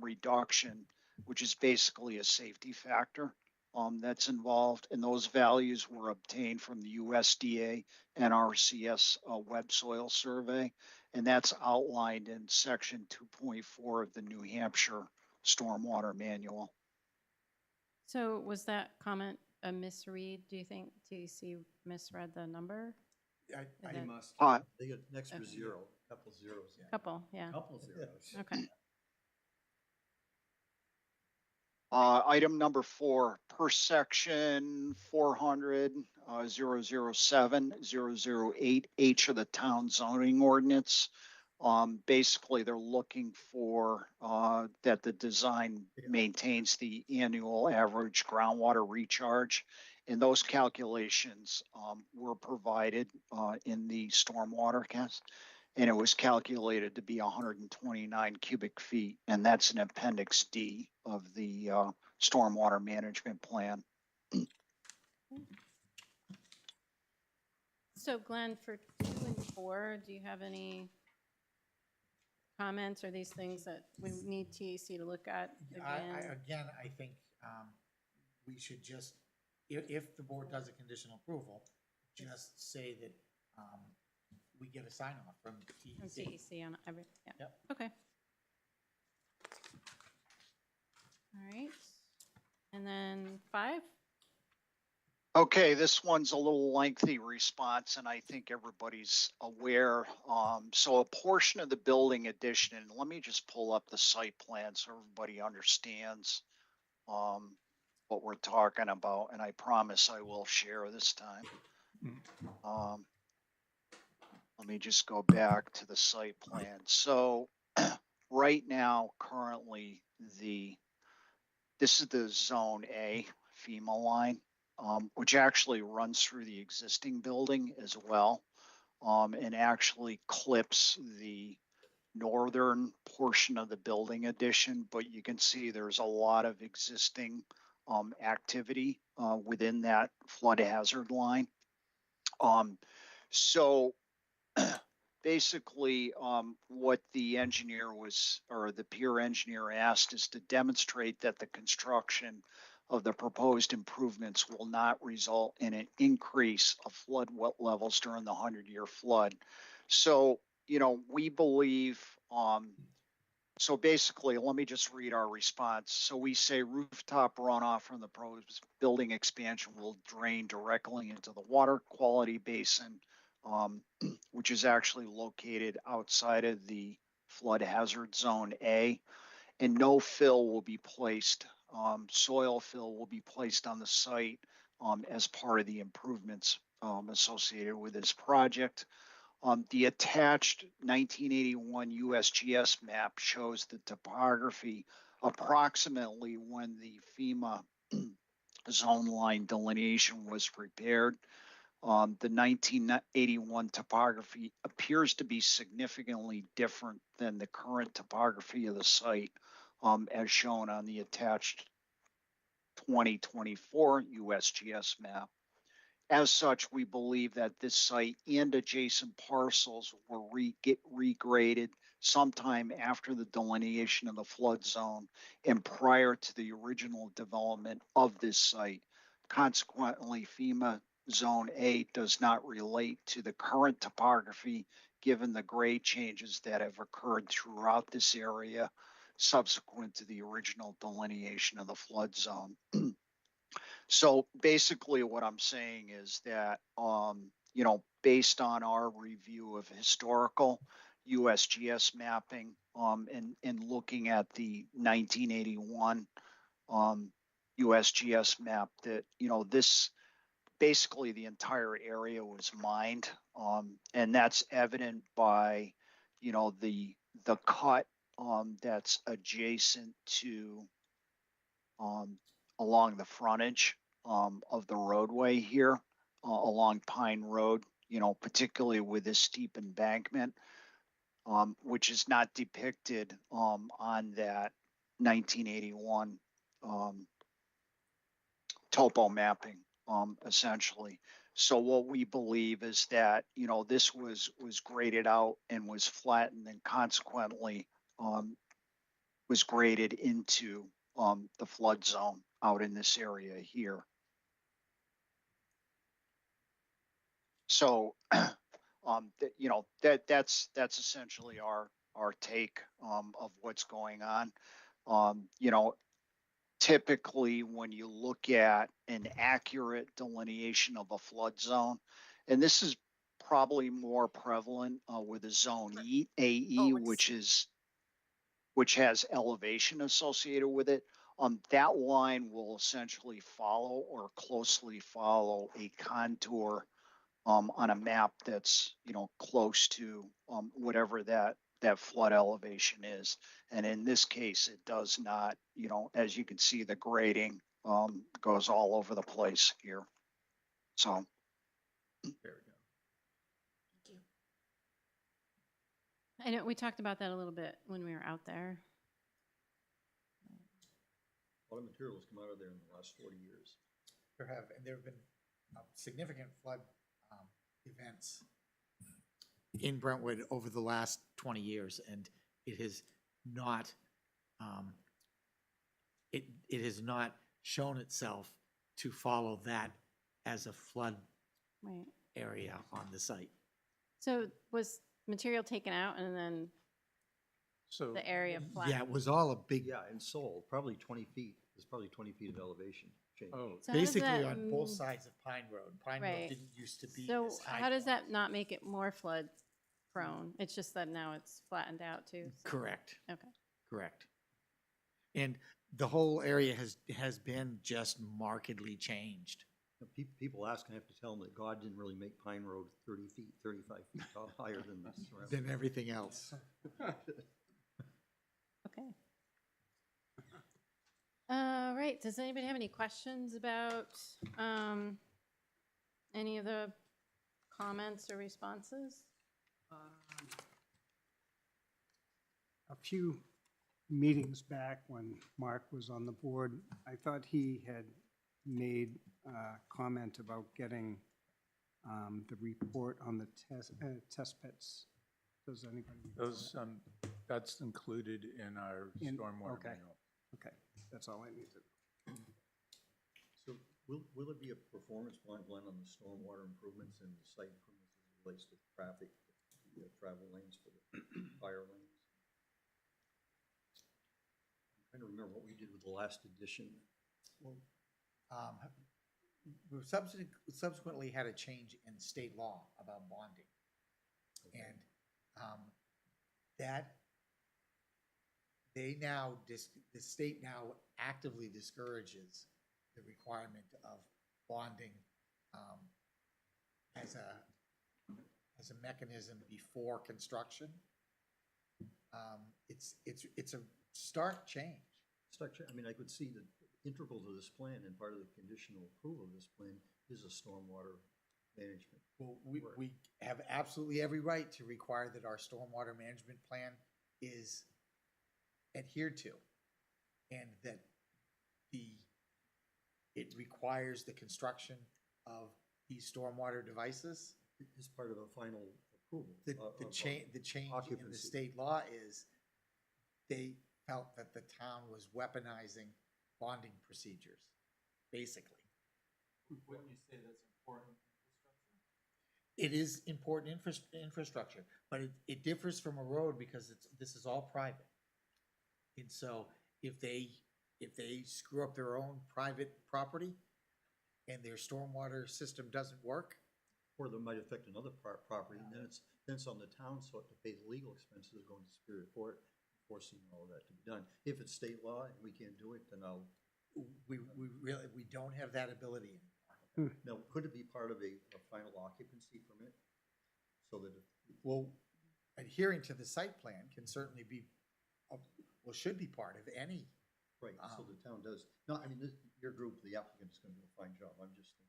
reduction, which is basically a safety factor that's involved. And those values were obtained from the USDA NRCS web soil survey. And that's outlined in section 2.4 of the New Hampshire Stormwater Manual. So was that comment a misread? Do you think TEC misread the number? I, Is I that- Must. They get an extra Okay. zero, couple zeros. Couple, yeah. Couple zeros. Okay. Item number 4, per section 400, 007, 008H of the town zoning ordinance. Basically, they're looking for that the design maintains the annual average groundwater recharge. And those calculations were provided in the stormwater cast. And it was calculated to be 129 cubic feet. And that's an appendix D of the stormwater management plan. So Glenn, for 2 and 4, do you have any comments or these things that we need TEC to look at again? I think we should just, if the board does a conditional approval, just say that we get a sign off from From TEC. TEC on every, yeah. Yep. Okay. All right. And then 5? Okay, this one's a little lengthy response, and I think everybody's aware. So a portion of the building addition, and let me just pull up the site plan so everybody understands what we're talking about, and I promise I will share this time. Let me just go back to the site plan. So right now, currently, this is the Zone A FEMA line, which actually runs through the existing building as well, and actually clips the northern portion of the building addition. But you can see there's a lot of existing activity within that flood hazard line. So basically, what the engineer was, or the peer engineer asked, is to demonstrate that the construction of the proposed improvements will not result in an increase of flood levels during the 100-year flood. So, we believe, so basically, let me just read our response. So we say rooftop runoff from the proposed building expansion will drain directly into the water quality basin, which is actually located outside of the flood hazard zone A, and no fill will be placed, soil fill will be placed on the site as part of the improvements associated with this project. The attached 1981 USGS map shows the topography approximately when the FEMA zone line delineation was prepared. The 1981 topography appears to be significantly different than the current topography of the site, as shown on the attached 2024 USGS map. As such, we believe that this site and adjacent parcels were regraded sometime after the delineation of the flood zone and prior to the original development of this site. Consequently, FEMA Zone A does not relate to the current topography, given the grade changes that have occurred throughout this area subsequent to the original delineation of the flood zone. So basically what I'm saying is that, based on our review of historical USGS mapping, and looking at the 1981 USGS map, that, this, basically the entire area was mined. And that's evident by, the cut that's adjacent to, along the frontage of the roadway here, along Pine Road, particularly with this steep embankment, which is not depicted on that 1981 topo mapping essentially. So what we believe is that, this was graded out and was flattened and consequently, was graded into, the flood zone out in this area here. So, that's essentially our take, of what's going on. Typically when you look at an accurate delineation of a flood zone, and this is probably more prevalent, with a zone AE, which has elevation associated with it. That line will essentially follow or closely follow a contour on a map that's, close to whatever that flood elevation is. And in this case, it does not, as you can see, the grading goes all over the place here. So. There we go. Thank you. I know, we talked about that a little bit when we were out there. A lot of materials come out of there in the last 40 years. There have been significant flood events in Brentwood over the last 20 years, and it has not it has not shown itself to follow that as a flood Right. area on the site. So was material taken out and then So the area flat? Yeah, it was all a big, Yeah, and sold, probably 20 feet. There's probably 20 feet of elevation change. oh, So how does basically that, on both sides of Pine Road. Pine Road Right. didn't used to be So this high. how does that not make it more flood prone? It's just that now it's flattened out too. so- Correct. Okay. Correct. And the whole area has been just markedly changed. People ask, and I have to tell them that God didn't really make Pine Road 30 feet, 35 feet higher than the surrounding. Than everything else. Okay. All right, does anybody have any questions about any of the comments or responses? A few meetings back when Mark was on the board, I thought he had made a comment about getting the report on the test pits. Does anybody? those, that's included in our stormwater okay. manual. Okay, that's all I needed. So will it be a performance plan on the stormwater improvements and the site improvements as it relates to traffic, the travel lanes for the fire lanes? I'm trying to remember what we did with the last edition. Well, we subsequently had a change in state law about bonding. Okay. And that they now, the state now actively discourages the requirement of bonding as a mechanism before construction. It's a stark change. I mean, I could see that integral to this plan and part of the conditional approval of this plan is a stormwater management. Well, we have absolutely every right to require that our stormwater management plan is adhered to, and that it requires the construction of these stormwater devices. Is part of a final approval. The change in the occupancy. state law is they felt that the town was weaponizing bonding procedures, basically. Wouldn't you say that's important infrastructure? It is important infrastructure, but it differs from a road because this is all private. And so if they screw up their own private property and their stormwater system doesn't work, Or that might affect another property, and then it's on the town so to pay the legal expenses of going to Superior Court, forcing all of that to be done. If it's state law and we can't do it, then we don't have that ability anymore. now, could it be part of a final occupancy permit? So that Well, adhering to the site plan can certainly be, should be part of any. right, so the town does, no, I mean, your group, the applicant is gonna do a fine job, I'm just thinking.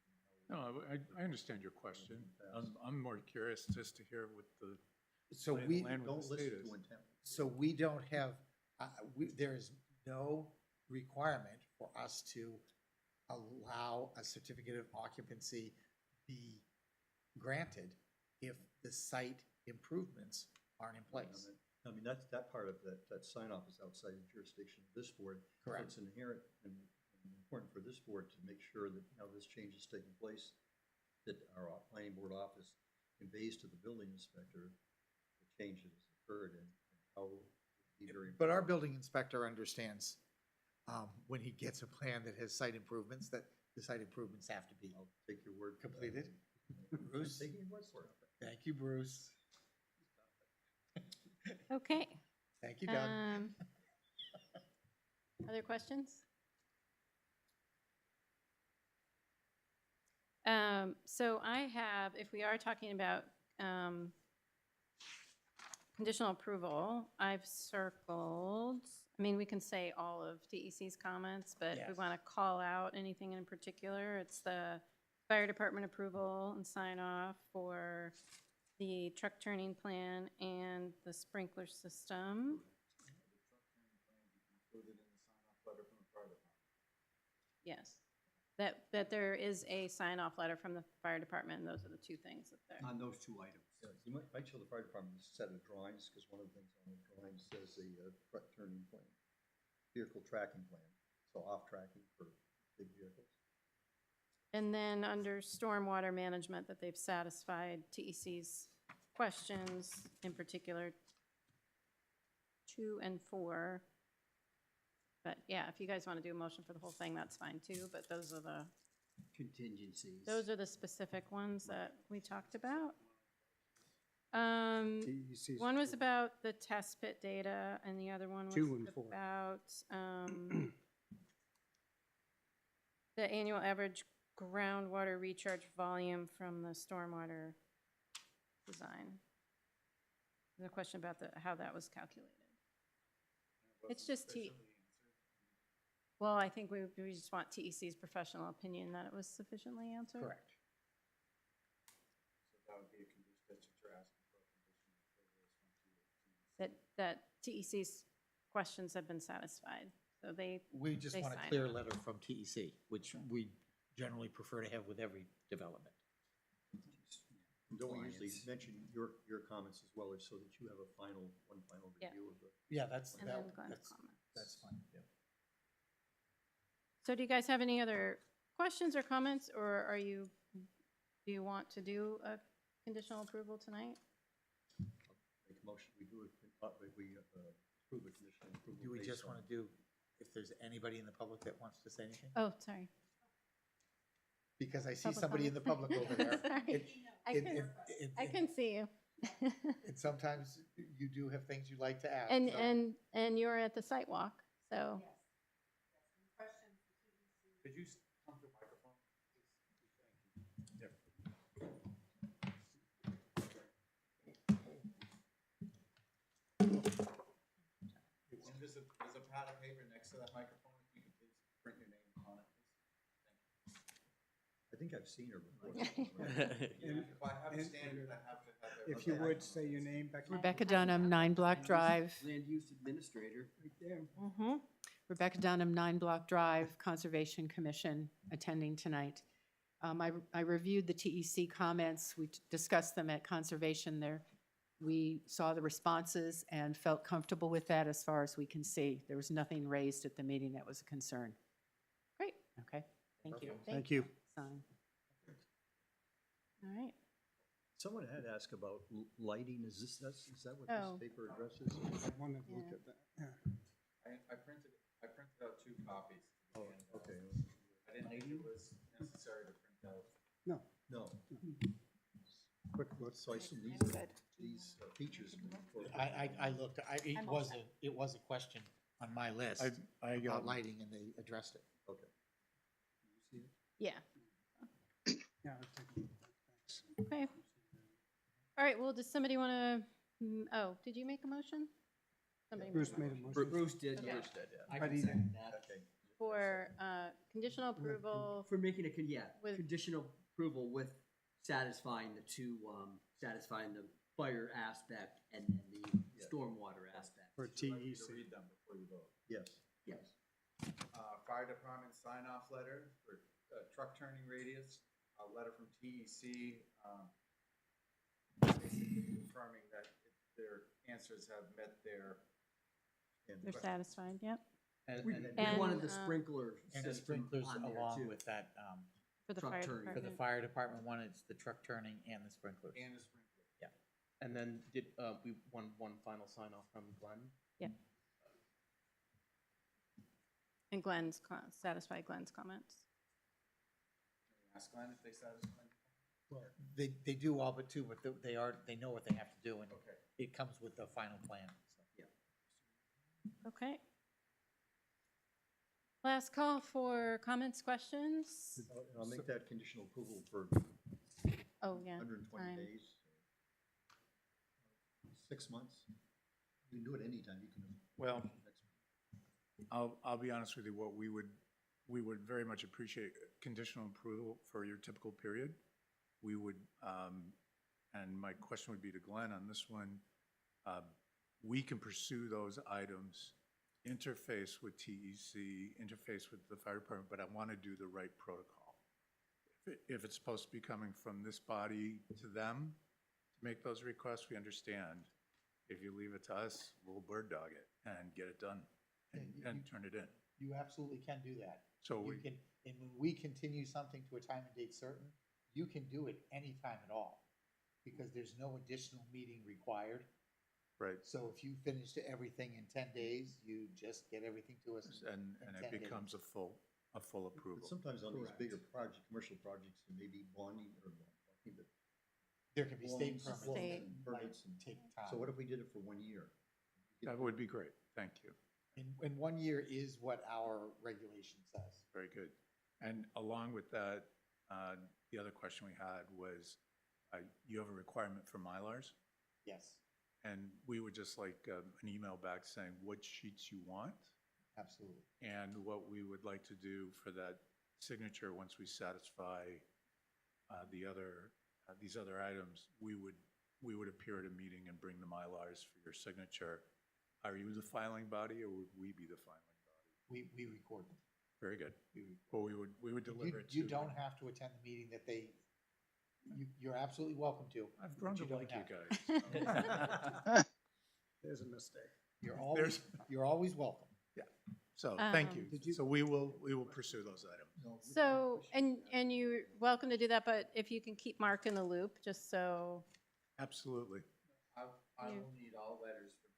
No, I understand your question. I'm more curious just to hear what the So lay of we the land with Don't the state listen is. to intent. So we don't have, there is no requirement for us to allow a certificate of occupancy be granted if the site improvements aren't in place. I mean, that part of that sign off is outside the jurisdiction of this board. So Correct. it's inherent and important for this board to make sure that now this change is taking place, that our planning board office conveys to the building inspector the change that has occurred and how it would be very. But our building inspector understands, when he gets a plan that has site improvements, that the site improvements have to be I'll take your word for that. completed. Bruce? Taking your word for it. Thank you, Bruce. Okay. Thank you, Doug. Other questions? So I have, if we are talking about conditional approval, I've circled, I mean, we can say all of DEC's comments, but if we Yes. want to call out anything in particular, it's the fire department approval and sign off for the truck turning plan and the sprinkler system. Included in the sign-off letter from the fire department. Yes. That there is a sign-off letter from the fire department, and those are the two things that they're. On those two items. Yeah, you might show the fire department a set of drawings, because one of the things on the drawing says a truck turning plan, vehicle tracking plan, so off tracking for big vehicles. And then under stormwater management, that they've satisfied TEC's questions, in particular 2 and 4. But yeah, if you guys want to do a motion for the whole thing, that's fine too, but those are Contingencies. the specific ones that we talked about. DEC's One was about the test pit data, and the other one was 2 and 4. about the annual average groundwater recharge volume from the stormwater design. There's a question about how that was calculated. It's just well, I think we just want TEC's professional opinion that it was sufficiently answered. Correct. So that would be a condition that you're asking for a conditional approval. That TEC's questions have been satisfied, so they. We just They want a sign clear off. letter from TEC, which we generally prefer to have with every development. Don't we usually mention your comments as well, so that you have one final Yeah. review of the. Yeah, that's, And then Glenn's comments. that's fine, yeah. So do you guys have any other questions or comments, or do you want to do a conditional approval tonight? Make a motion, we approve a conditional approval. Do we based just on- want to do, if there's anybody in the public that wants to say anything? Oh, sorry. Because I see Public somebody in the comment? public over there. Sorry. It- I it- couldn't- it- I couldn't see you. And sometimes you do have things you'd like to ask. And, so- and you're at the site walk, so. Could you come to the microphone? And there's a pad of paper next to that microphone, if you could please print your name on it, please. I think I've seen her before. Yeah, if I have a and- standard, I have to have it. If you would, say your name, Becky. Rebecca Dunham, 9 Block Drive. Land use administrator. Right there. Rebecca Dunham, 9 Block Drive, Conservation Commission, attending tonight. I reviewed the TEC comments. We discussed them at Conservation there. We saw the responses and felt comfortable with that as far as we can see. There was nothing raised at the meeting that was a concern. Great. Okay, thank you. Thank you. Sign. All right. Someone had asked about lighting, is that what Oh. this paper addresses? I wanted to look Yeah. at that. Yeah. I printed out 2 copies. Oh, okay. I didn't think it was necessary to print out. No, No, quick look. so I assume these features. I looked, it was a question on my list about lighting, and they addressed it. Okay. You see it? Yeah. Yeah, I'll take a look. Thanks. Okay. All right, well, does somebody want to, oh, did you make a motion? Somebody Bruce made a motion. Bruce did, Okay. yeah. Bruce I But can he- second that. Okay. For conditional approval, For making With- conditional approval with satisfying the two, satisfying the fire aspect and then the stormwater aspect. For Would you like me to TEC. read them before you vote? Yes. Yes. Fire department sign-off letter for truck turning radius, a letter from TEC, basically confirming that their answers have met their. They're satisfied, yep, And, We And, wanted the uh, sprinkler And the system sprinklers on there along too. with that, for the Truck fire turning. for the department. fire department one, it's the truck turning and the sprinklers. And the sprinkler. and then did, we want one final sign off from Glenn? And satisfy Glenn's comments. Ask Glenn if they satisfy. They do all but two, but they know what they have to do, and Okay. it comes with the final plan, so. Okay. Last call for comments, questions? I'll make that conditional approval for Oh, yeah. 120 fine. days. 6 months. You can do it anytime, you can. Well, I'll be honest with you, what we would very much appreciate conditional approval for your typical period. We would, and my question would be to Glenn on this one, we can pursue those items, interface with TEC, interface with the fire department, but I want to do the right protocol. If it's supposed to be coming from this body to them to make those requests, we understand. If you leave it to us, we'll bird dog it and get it done and turn it in. You absolutely can do that. So You we, can, and when we continue something to a time and date certain, you can do it anytime at all, because there's no additional meeting required. right, So if you finish everything in 10 days, you just get everything to us. and it 10 days. becomes a full approval. But sometimes on these Correct. bigger project, commercial projects, there may be bonding or bonding, but. There can be state loans, permits. loans State. and Might permits and- take time. So what if we did it for 1 year? That would be great, thank you. And 1 year is what our regulation says. Very good. And along with that, the other question we had was, you have a requirement for Mylars? Yes, And we would just like an email back saying what sheets you want absolutely. and what we would like to do for that signature once we satisfy these other items. We would appear at a meeting and bring the Mylars for your signature. Are you the filing body or would we be the filing body? We record them. Very good. Well, we would deliver it to. You don't have to attend the meeting that you're absolutely welcome to. I've grown but to don't like you have guys. There's a mistake. You're always welcome. So, thank you. Did you- So we will pursue those items. So, and you're welcome to do that, but if you can keep Mark in the loop, just so, Absolutely. I You- will need all letters from TEC.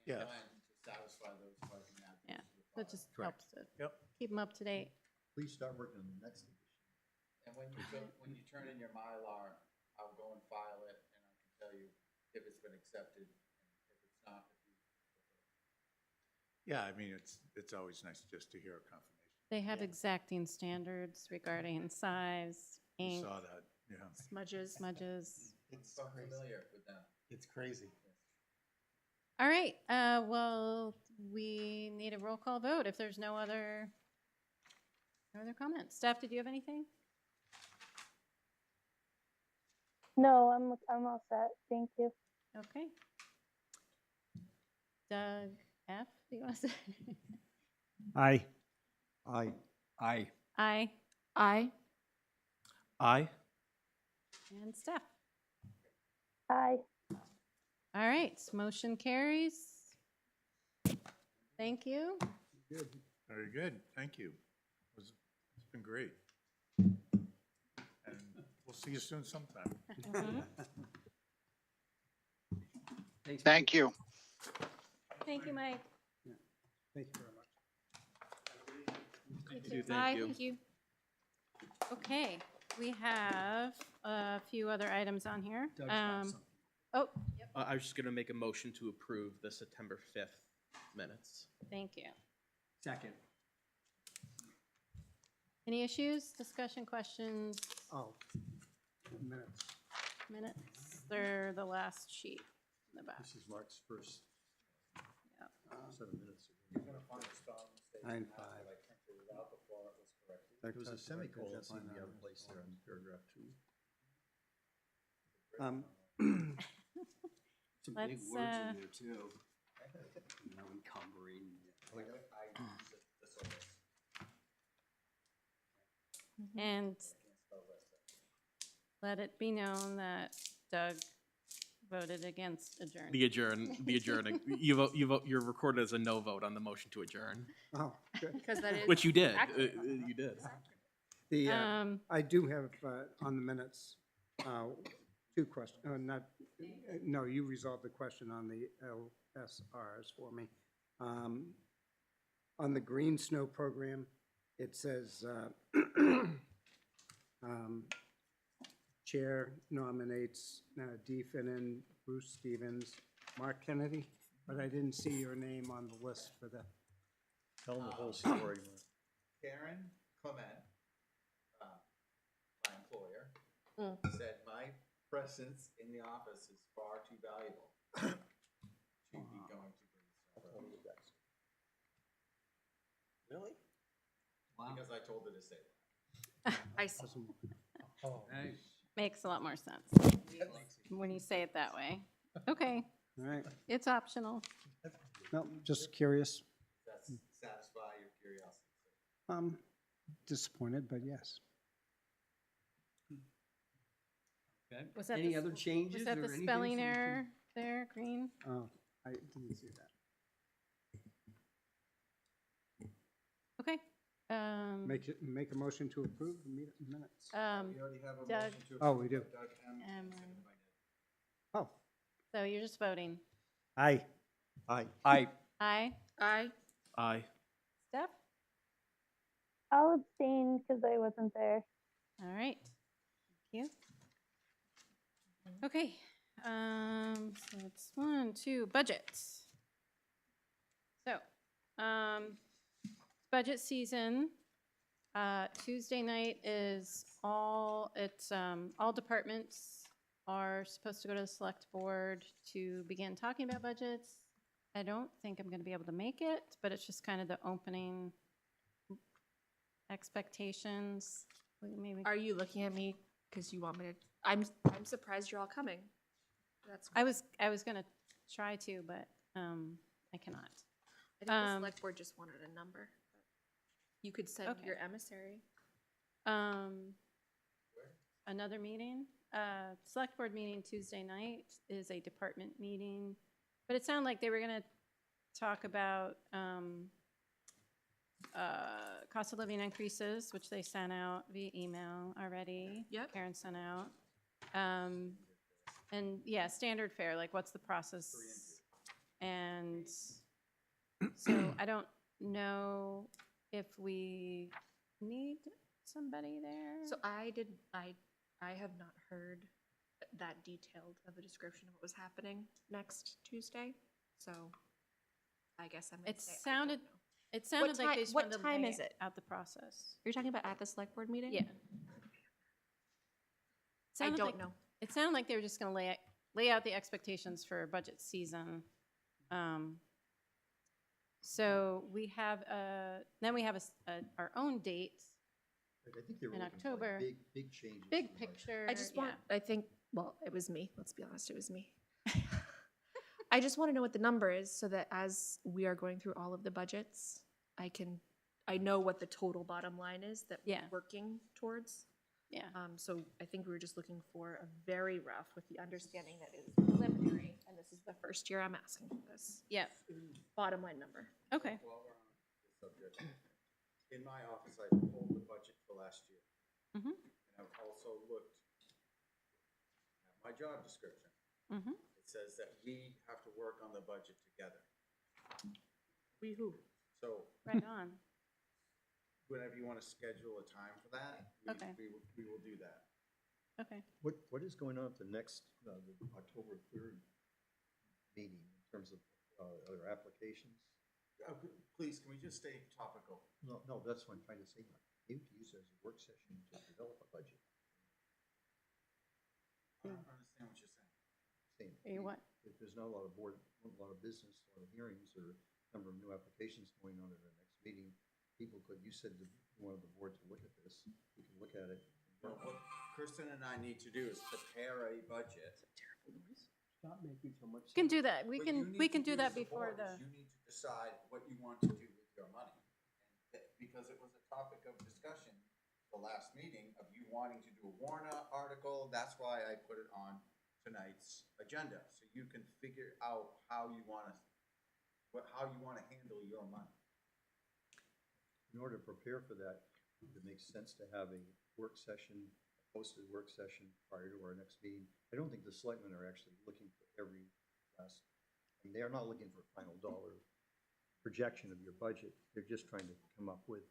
Yes. And Glenn to satisfy those so I can add those Yeah, to the that file. just Correct. helps to Yep. keep them up to date. Please start working on the next edition. And when you turn in your Mylar, I'll go and file it, and I can tell you if it's been accepted, and if it's not, if you. Yeah, I mean, it's always nice just to hear a confirmation. They have exacting standards regarding size, We ink, saw that, yeah. smudges. It's I'm crazy. familiar with them. It's crazy. All right, well, we need a roll call vote if there's no other comments. Staff, did you have anything? No, I'm all set. Thank you. Okay. Doug F., do you want to say? Aye. Aye. Aye. Aye. Aye. Aye. And Steph. Aye. All right, motion carries. Thank you. Very good, thank you. It's been great. And we'll see you soon sometime. Thank you. Thank you, Mike. Thank you very much. Aye, thank you. Okay, we have a few other items on here. Doug's got something. Oh, I was just gonna make a motion to approve the September 5th minutes. thank you. Second. Any issues, discussion, questions, Oh, minutes. minutes? They're the last sheet in the back. This is Mark's first Yep. set of minutes. You're gonna find a spelling mistake. 9-5. that I printed it out before it was corrected. There was a semicolon seemed to be out of place there on paragraph 2. Some big Let's, words in there too. No encumbering. I use a thesaurus. And I can't spell this. let it be known that Doug voted against adjournment. The adjourning, you're recorded as a no vote on the motion to adjourn, Oh, good. Because that is. which you did, accurate. you did. The, I I do have, on the minutes, two questions, no, you resolved the question on the LSRs for me. On the green snow program, it says, Chair nominates Dee Finnan, Bruce Stevens, Mark Kennedy, but I didn't see your name on the list for the, Tell them the whole story, Mark. Karen Clement, my employer, Mm. said my presence in the office is far too valuable to be going to Green Snow. Really? Wow. Because I told her to say that. I see. makes a lot more sense when you say it that way. Okay, all right, it's optional. no, just curious. That's satisfy your curiosity. Disappointed, but yes. Okay. Was that Any the- other changes Was that or the anything spelling from- error there, Green? Oh, I didn't see that. Okay. Make a motion to approve the minutes. We already have a Doug. motion to. Oh, we approve do. by Doug M. Um, seconded by Ned. Oh, So you're just voting. aye. Aye. Aye. Aye. I. Aye. Steph? I'll abstain because I wasn't there. All right. Thank you. Okay. So it's 1, 2, budgets. So, budget season. Tuesday night is all departments are supposed to go to the select board to begin talking about budgets. I don't think I'm gonna be able to make it, but it's just kind of the opening expectations. Maybe Are you looking at me because you want me to? I'm surprised you're all coming. That's. I was gonna try to, but I cannot. I think the select board just wanted a number. You could send Okay. your emissary. Another meeting, select board meeting Tuesday night is a department meeting, but it sounded like they were gonna talk about cost of living increases, which they sent out via email already. Yep. Karen sent out. And yeah, standard fare, like what's the process? And so I don't know if we need somebody there. So I have not heard that detailed of a description of what was happening next Tuesday. So I guess I'm gonna It say I don't sounded, know. it sounded like they just what wanted to time lay is it? out the process. You're talking about at the select board meeting? Yeah. I Sounded don't like- know. It sounded like they were just gonna lay out the expectations for budget season. So we have, then we have our own date, I think they were In looking for October. big changes. big in the budget. picture. I just want, yeah. I think, well, it was me. Let's be honest, it was me. I just want to know what the number is so that as we are going through all of the budgets, I know what the total bottom line is that Yeah. we're working towards. Yeah. So I think we were just looking for a very rough with the understanding that it is preliminary and this is the first year I'm asking for this Yeah, bottom line number. okay. While we're on the subject, in my office, I pulled the budget for last year. Mhm. And I've also looked at my job description. Mhm. It says that we have to work on the budget together. We who? So Right on. whenever you want to schedule a time for that, Okay. we will do that. Okay. What is going on at the next, the October 3rd meeting in terms of other applications? Please, can we just stay topical? No, that's what I'm trying to say. Maybe to use it as a work session to develop a budget. I don't understand what you're saying. Saying, Are you what? if there's not a lot of business, a lot of hearings, or number of new applications going on at the next meeting, people could, you said that you wanted the board to look at this, we can look at it. Well, what Kristen and I need to do is prepare a budget Stop making so much We can sense. do that. We What you can, need we to can do that as a before board is the, You need to decide what you want to do with your money. Because it was a topic of discussion the last meeting of you wanting to do a warrant article. That's why I put it on tonight's agenda. So you can figure out how you want to, how you want to handle your money. In order to prepare for that, it makes sense to have a work session, a posted work session prior to our next meeting. I don't think the selectmen are actually looking for every last, I mean, they are not looking for a final dollar projection of your budget. They're just trying to come up with,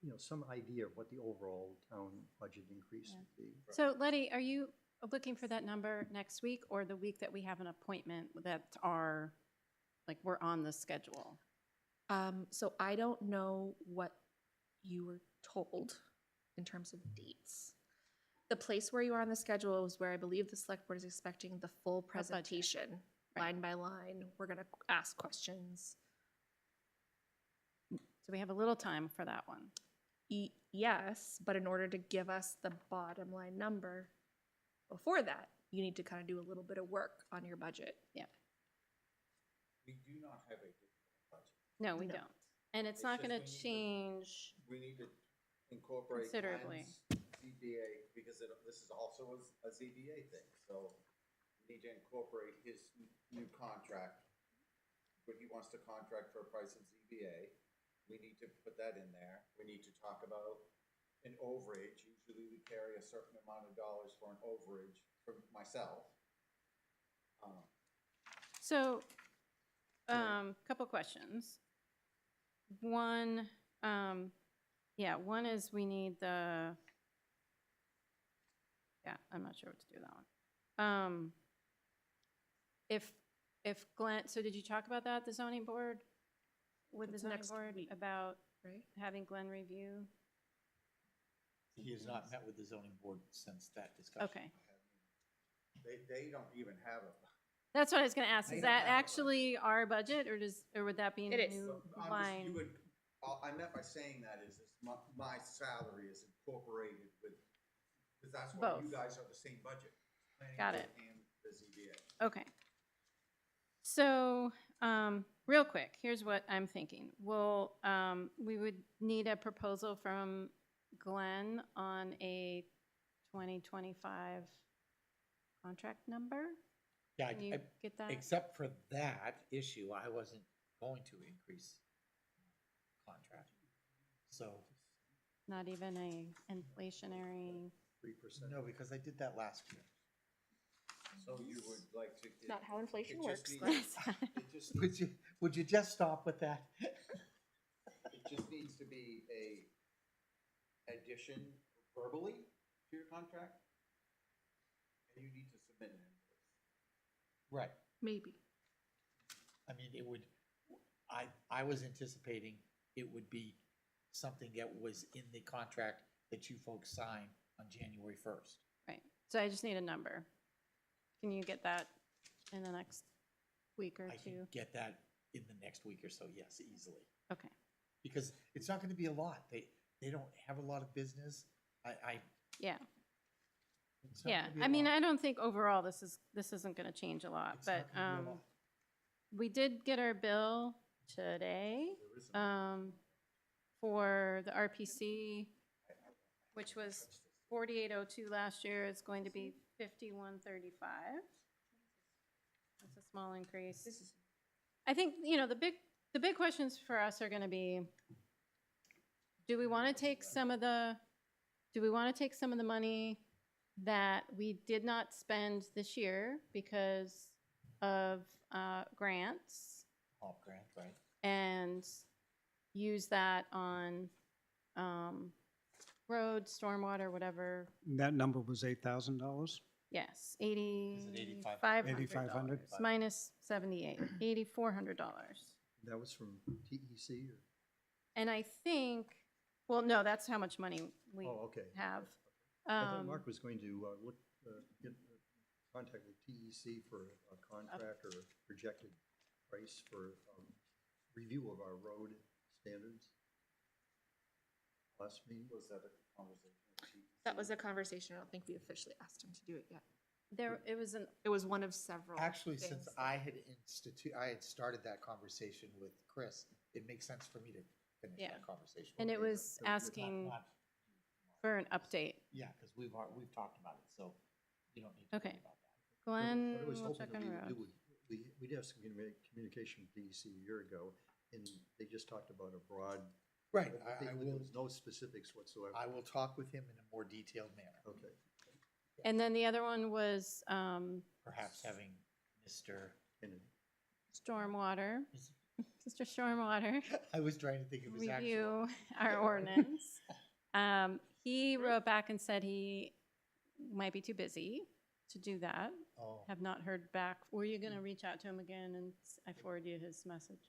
you know, some idea of what the overall town budget increase would be. so Letty, are you looking for that number next week or the week that we have an appointment that are, like, we're on the schedule? So I don't know what you were told in terms of dates. The place where you are on the schedule is where I believe the select board is expecting the full budget. presentation, Right. line by line. We're gonna ask questions. So we have a little time for that one. Yes, but in order to give us the bottom line number before that, you need to kind of do a little bit of work on your budget. We do not have a difficult budget. No, we No. don't. And it's It's not just gonna we need to- change. We need to incorporate Considerably. Glenn's ZBA, because this is also a ZBA thing, so we need to incorporate his new contract. What he wants to contract for a price of ZBA, we need to put that in there. We need to talk about an overage. Usually we carry a certain amount of dollars for an overage for myself. So, couple questions. One, one is we need the, I'm not sure what to do with that one. If Glenn, so did you talk about that, the zoning board? With the It's zoning next board week. about Right? having Glenn review? He has not met with the zoning board since that discussion. Okay, They don't even have a. that's what I was gonna ask. They Is don't that have a- actually our budget or would that be in It a is. new You line? would, I meant by saying that is my salary is incorporated with, because that's why you Both. guys are the same budget. planning Got board it. And the ZBA. Okay. So, real quick, here's what I'm thinking. We would need a proposal from Glenn on a 2025 contract number? Yeah, Can you get that? except for that issue, I wasn't going to increase contract. So, Not even a inflationary, 3%. no, because I did that last year. So you would like to. Not how inflation it just works, needs- Glenn. It just needs, Would you just stop with that? it just needs to be a addition verbally to your contract. And you need to submit an invoice. Right. Maybe. I mean, it would, I was anticipating it would be something that was in the contract that you folks signed on January 1st. right. So I just need a number. Can you get that in the next week or I two? can get that in the next week or so, yes, easily. Okay. Because it's not gonna be a lot. They don't have a lot of business. Yeah. It's not Yeah, gonna be a I mean, lot. I don't think overall this isn't gonna change a lot, It's but, not gonna be a lot. we did get our bill today, for the RPC, which was 4802 last year. It's going to be 5135. That's a small increase. I think, the big questions for us are gonna be, do we wanna take some of the money that we did not spend this year because of grants Off grant, right? and use that on road, stormwater, whatever? That number was $8,000? Yes, Is it $8,500 $8,500? minus 78, $8,400. That was from TEC or? And I think, well, no, that's how much money we Oh, okay. have. I thought Mark was going to get contact with TEC for a contract or a projected price for review of our road standards. Last meeting? Was that a conversation? with TEC? That was a conversation. I don't think we officially asked him to do it yet. There, it was an, It was one of several. Actually, since things. I had started that conversation with Chris, it makes sense for me to finish Yeah. that conversation. and it with him. was asking Not- for an update. Yeah, because we've talked about it, so you don't need to Okay. worry about that. Glenn, What I was we'll hoping check that on we would do, roads. we did have some communication with DEC a year ago, and they just talked about a broad. Right, There was no specifics whatsoever. I will talk with him in a more detailed manner, Okay. And then the other one was perhaps having Mr. And stormwater, Mr. Stormwater. I was trying to think of his actual. Review our ordinance. He wrote back and said he might be too busy to do that. Oh, Have not heard back. Were you gonna reach out to him again and I forward you his message?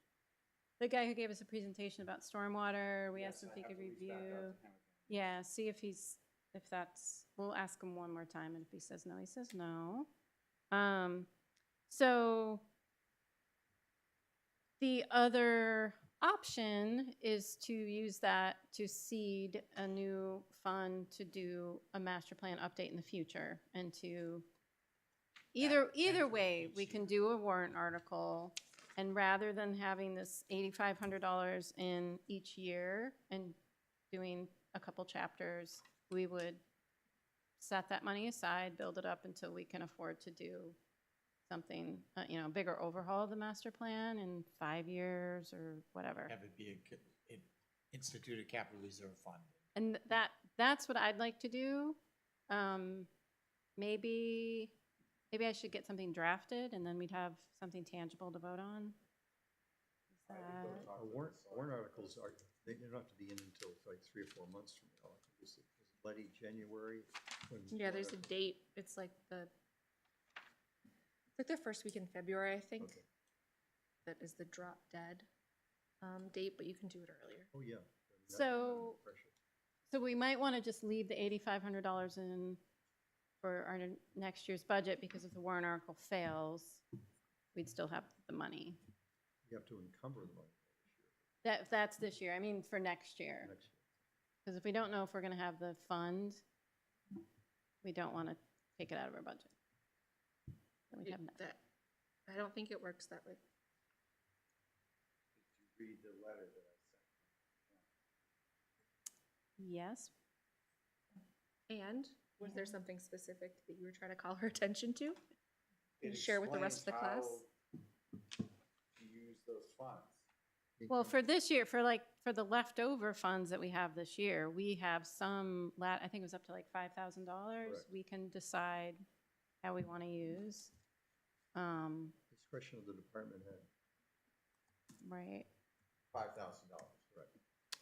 The guy who gave us a presentation about stormwater, we asked him if he could review. Yeah, see if we'll ask him one more time, and if he says no, he says no. So the other option is to use that to seed a new fund to do a master plan update in the future, and to either way, we can do a warrant article, and rather than having this $8,500 in each year and doing a couple chapters, we would set that money aside, build it up until we can afford to do something, bigger overhaul of the master plan in 5 years or whatever. have it be institute a capital reserve fund. And that's what I'd like to do. Maybe I should get something drafted, and then we'd have something tangible to vote on. Is that- warrant articles they don't have to be in until like 3 or 4 months from now. Is it Letty January? Yeah, there's a date. It's like the first week in February, I think. Okay. That is the drop dead date, but you can do it earlier. Oh, yeah. So we might want to just leave the $8,500 in for our next year's budget, because if the warrant article fails, we'd still have the money. You have to encumber the money this year. That's this year, I mean, for next year. Next year. Because if we don't know if we're gonna have the fund, we don't want to take it out of our budget. Then we'd have nothing. I don't think it works that way. Did you read the letter that I sent? Yes, And was there something specific that you were trying to call her attention to? Can It you share with the rest of the explains class? how to use those funds. well, for this year, for the leftover funds that we have this year, we have some, I think it was up to like $5,000. Correct. We can decide how we want to use. Discretion of the department head. Right, $5,000, Correct.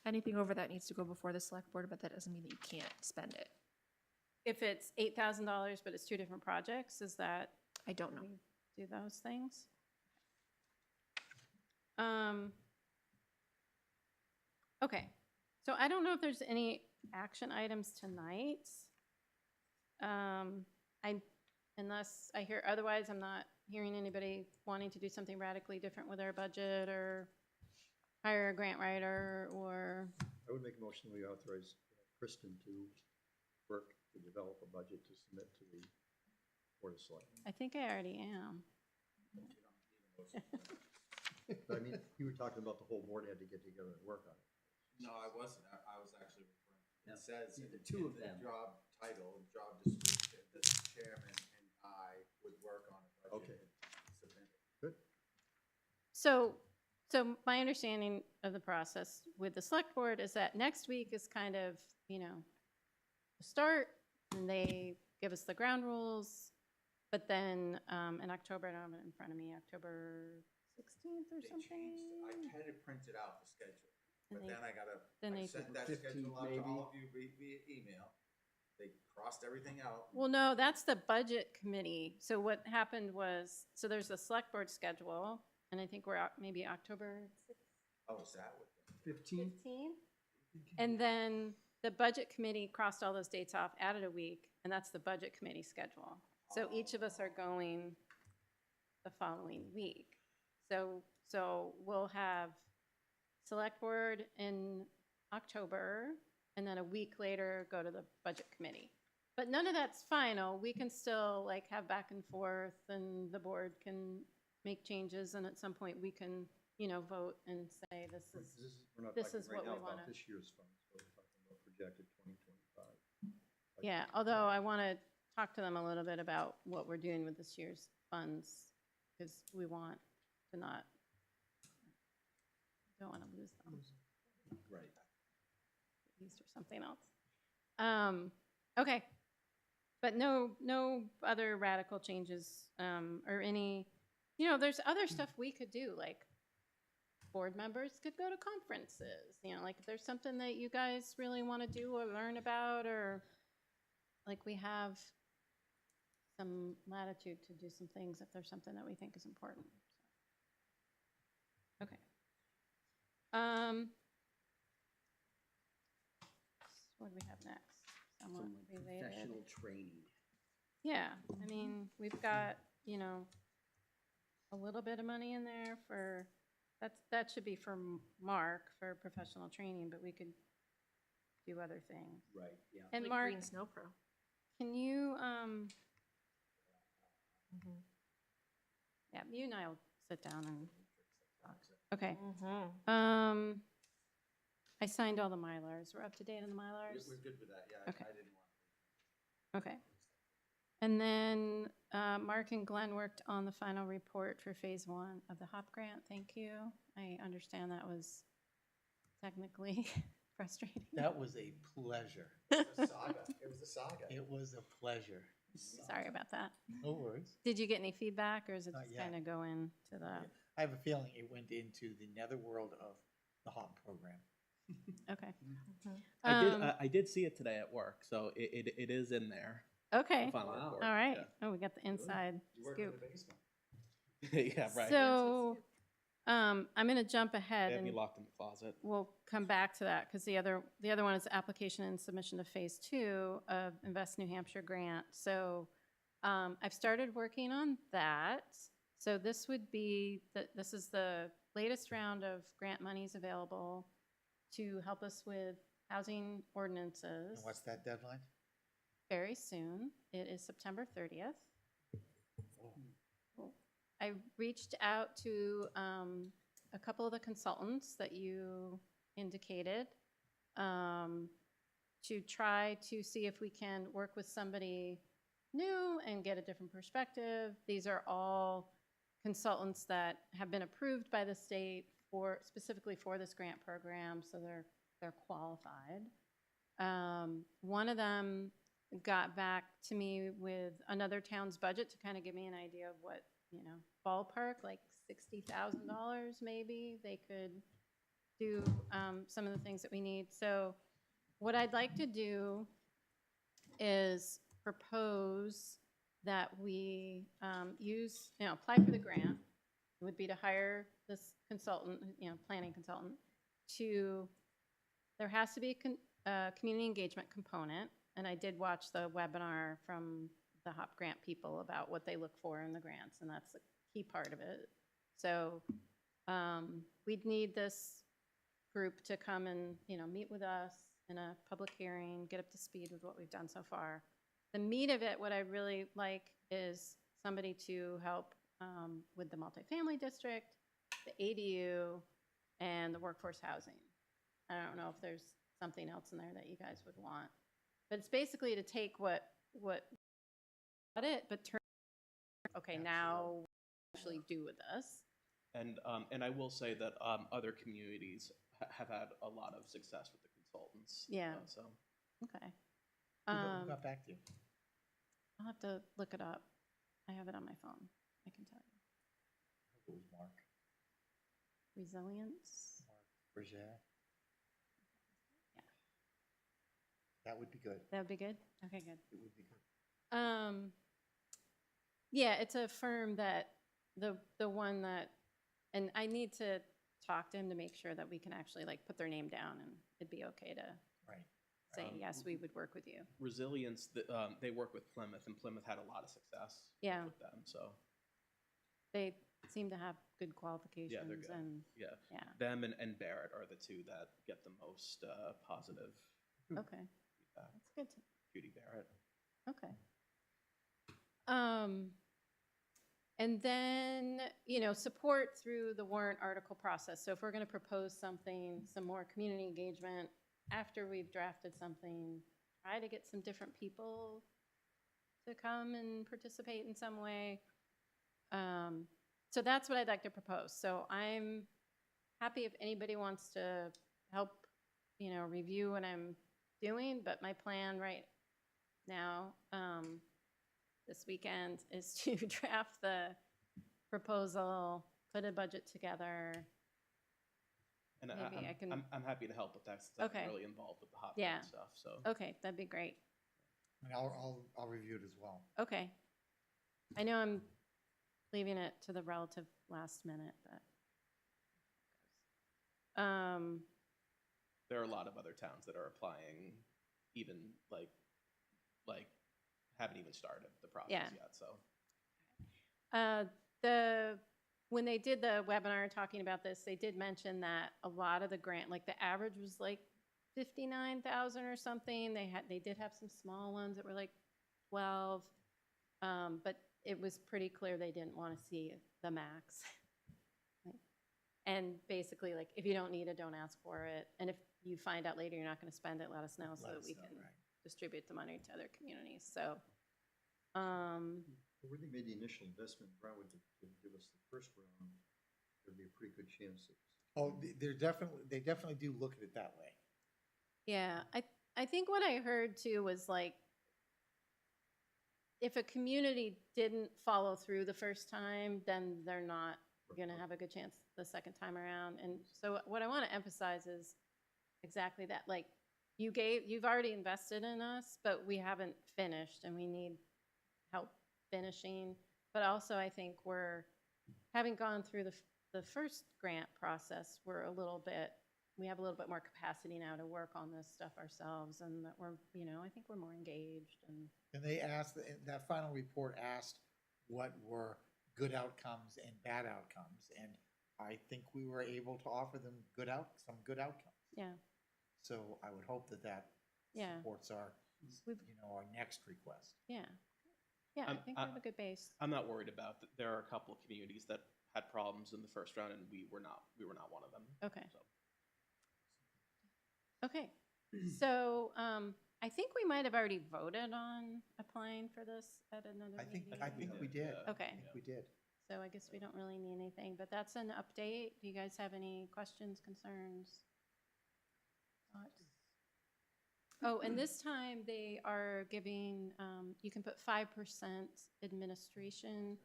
Anything over that needs to go before the select board, but that doesn't mean that you can't spend it. if it's $8,000, but it's 2 different projects, is that I don't know. we do those things? Okay, so I don't know if there's any action items tonight. Unless I hear otherwise, I'm not hearing anybody wanting to do something radically different with our budget, or hire a grant writer, or, I would make a motion that we authorize Kristen to work to develop a budget to submit to the Board of Selectmen. I think I already am. But I mean, you were talking about the whole board had to get together and work on it. No, I wasn't. I was actually referring, it says Yeah, in the two of the them. job title, and job description, that the chairman and I would work on a budget Okay. and submit it. Good. So my understanding of the process with the select board is that next week is kind of, the start, and they give us the ground rules, but then in October, I don't have it in front of me, October 16th or They something? changed, I had it printed out, the schedule, And but they- then then I they- sent that 15th schedule out to maybe. all of you via email. They crossed everything out. Well, no, that's the budget committee. So what happened was, so there's the select board schedule, and I think we're out maybe October Oh, is that what? 15? 15th? And then the budget committee crossed all those dates off, added a week, and that's the budget committee schedule. So each of us are going the following week. So we'll have select board in October, and then a week later, go to the budget committee. But none of that's final. We can still like have back and forth and the board can make changes and at some point we can, you know, vote and say We're not this talking is right what now we wanna- about this year's funds, but we're talking about projected 2025. yeah, although I want to talk to them a little bit about what we're doing with this year's funds because we want to not, don't want to lose them. Right. Used for something else. Okay. But no other radical changes, or any, you know, there's other stuff we could do, like board members could go to conferences, you know, like if there's something that you guys really want to do or learn about, or like we have some latitude to do some things if there's something that we think is important. Okay. What do we have next? Somewhat Some like related. professional training. Yeah, I mean, we've got, you know, a little bit of money in there for, that should be for Mark for professional training, but we could do other things. Right, yeah. And Like Mark, Green Snow Pro. can you, yeah, you and I will sit down and talk. Okay. I signed all the Mylars. We're up to date on the Mylars? We're good with that, yeah. Okay. I didn't want to. Okay. And then Mark and Glenn worked on the final report for phase 1 of the HOP grant. Thank you. I understand that was technically frustrating. That was a pleasure. It was a saga. It was a saga. It was a pleasure. Sorry about that. No worries. Did you get any feedback, or is it Not just yet. kind of go into the? I have a feeling it went into the netherworld of the HOP program. Okay. I did see it today at work, so it is in there. Okay. The final Wow. report, All right. yeah. Oh, we got the inside You work in scoop. the basement. Yeah, right. So, I'm going to jump ahead They have me and locked in the closet. we'll come back to that because the other one is application and submission of phase 2 of Invest New Hampshire grant. So, I've started working on that. So this would be this is the latest round of grant monies available to help us with housing ordinances. And what's that deadline? Very soon. It is September 30th. I reached out to a couple of the consultants that you indicated to try to see if we can work with somebody new and get a different perspective. These are all consultants that have been approved by the state specifically for this grant program, so they're qualified. One of them got back to me with another town's budget to kind of give me an idea of what, you know, ballpark, like $60,000 maybe they could do some of the things that we need. So what I'd like to do is propose that we apply for the grant. It would be to hire this consultant, planning consultant, there has to be a community engagement component. And I did watch the webinar from the HOP grant people about what they look for in the grants, and that's a key part of it. So we'd need this group to come and, meet with us in a public hearing, get up to speed with what we've done so far. The meat of it, what I really like is somebody to help with the multifamily district, the ADU, and the workforce housing. I don't know if there's something else in there that you guys would want. But it's basically to take but turn, okay, now actually do with us. And I will say that other communities have had a lot of success with the consultants. Yeah. So Okay. Who got back to you? I'll have to look it up. I have it on my phone. I can tell you. It was Mark. Resilience. Mark Berger. Yeah. That would be good. That would be good? Okay, good. It would be good. Yeah, it's a firm that the one that, and I need to talk to him to make sure that we can actually put their name down and it'd be okay to Right. say, yes, we would work with you. Resilience, they work with Plymouth, and Plymouth had a lot of success Yeah. with them. So They seem to have good qualifications good. and, yeah, yeah, them and Barrett are the two that get the most positive okay. feedback. That's good. Judy Barrett. Okay. And then, support through the warrant article process. So if we're gonna propose something, some more community engagement, after we've drafted something, try to get some different people to come and participate in some way. So that's what I'd like to propose. So I'm happy if anybody wants to help, review what I'm doing, but my plan right now, this weekend, is to draft the proposal, put a budget together. And Maybe I can- I'm happy to help with that, since Okay. I'm really involved with the hot Yeah. button stuff, so. Okay, that'd be great. And I'll review it as well. Okay. I know I'm leaving it to the relative last minute, but. There are a lot of other towns that are applying, even like haven't even started the process Yeah. yet, so. When they did the webinar talking about this, they did mention that a lot of the grant, like the average was like 59,000 or something. They did have some small ones that were like 12, but it was pretty clear they didn't want to see the max. And basically, like, if you don't need it, don't ask for it. And if you find out later you're not going to spend it, let us know so that we can distribute the money to other communities. So, Where they made the initial investment in Brentwood to give us the first round, there'd be a pretty good chance that. Oh, they definitely do look at it that way. yeah, I think what I heard too was like, if a community didn't follow through the first time, then they're not going to have a good chance the second time around. And so what I want to emphasize is exactly that. Like, you've already invested in us, but we haven't finished, and we need help finishing. But also, I think having gone through the first grant process, we have a little bit more capacity now to work on this stuff ourselves, and that I think we're more engaged. And they asked, that final report asked what were good outcomes and bad outcomes, and I think we were able to offer them some good outcomes. Yeah. So I would hope that Yeah. supports our next request. Yeah. Yeah, I think we have a good base. I'm not worried about that. There are a couple of communities that had problems in the first round, and we were not one of them. Okay. So. Okay. So I think we might have already voted on applying for this at another meeting. I think we did. Okay. I think we did. So I guess we don't really need anything, but that's an update. Do you guys have any questions, concerns, thoughts? Oh, and this time they are giving, you can put 5% administration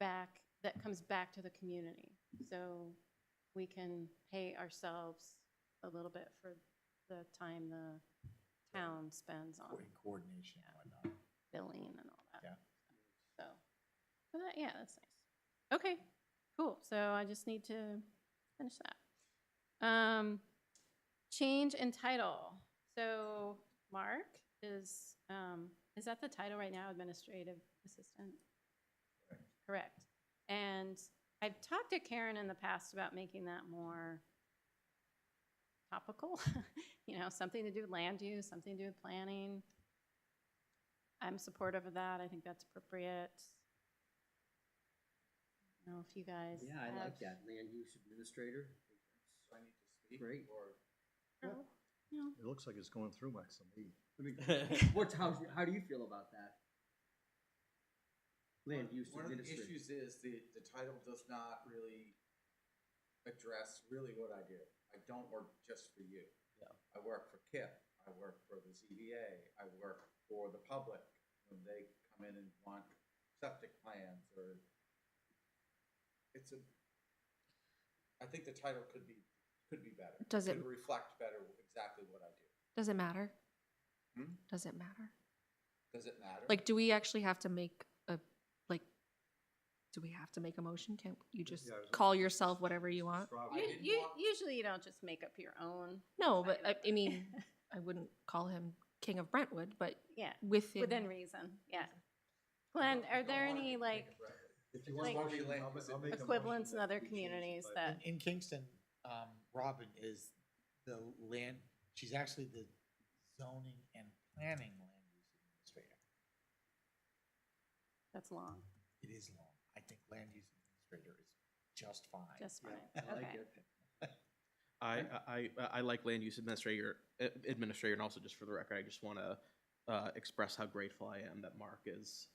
back, that comes back to the community. So we can pay ourselves a little bit for the time the town spends on In coordination and whatnot. billing and all that. Yeah. So, that's nice. Okay, cool. So I just need to finish that. Change in title. So Mark is that the title right now, administrative assistant? Correct. And I've talked to Karen in the past about making that more topical, something to do with land use, something to do with planning. I'm supportive of that. I think that's appropriate. I don't know if you guys Yeah, I like that, land use administrator. So I need to speak? Great. Or, Oh, no. It looks like it's going through Maximilian. How do you feel about that? Land use one of the administrator. issues is the title does not really address really what I do. I don't work just for you. Yeah. I work for KIP, I work for the ZBA, I work for the public when they come in and want septic plans or I think the title could be better. Does it- Could reflect better exactly what I do. Does it matter? Hmm? Does it matter? Does it matter? Like, do we actually have to make do we have to make a motion? Can't you just Yeah, I was- call yourself whatever you want? I didn't want- Usually you don't just make up your own. No, but I mean, I wouldn't call him King of Brentwood, but Yeah, within within reason, yeah. Glenn, are there any If you Like want a motion, I'll make a equivalents in motion other that we change communities the that, In Kingston, Robin is the land, she's actually the zoning and planning land use administrator. That's long, It is long. I think land use administrator is just fine. just fine. I like Okay. it. I like land use administrator, and also just for the record, I just want to express how grateful I am that Mark is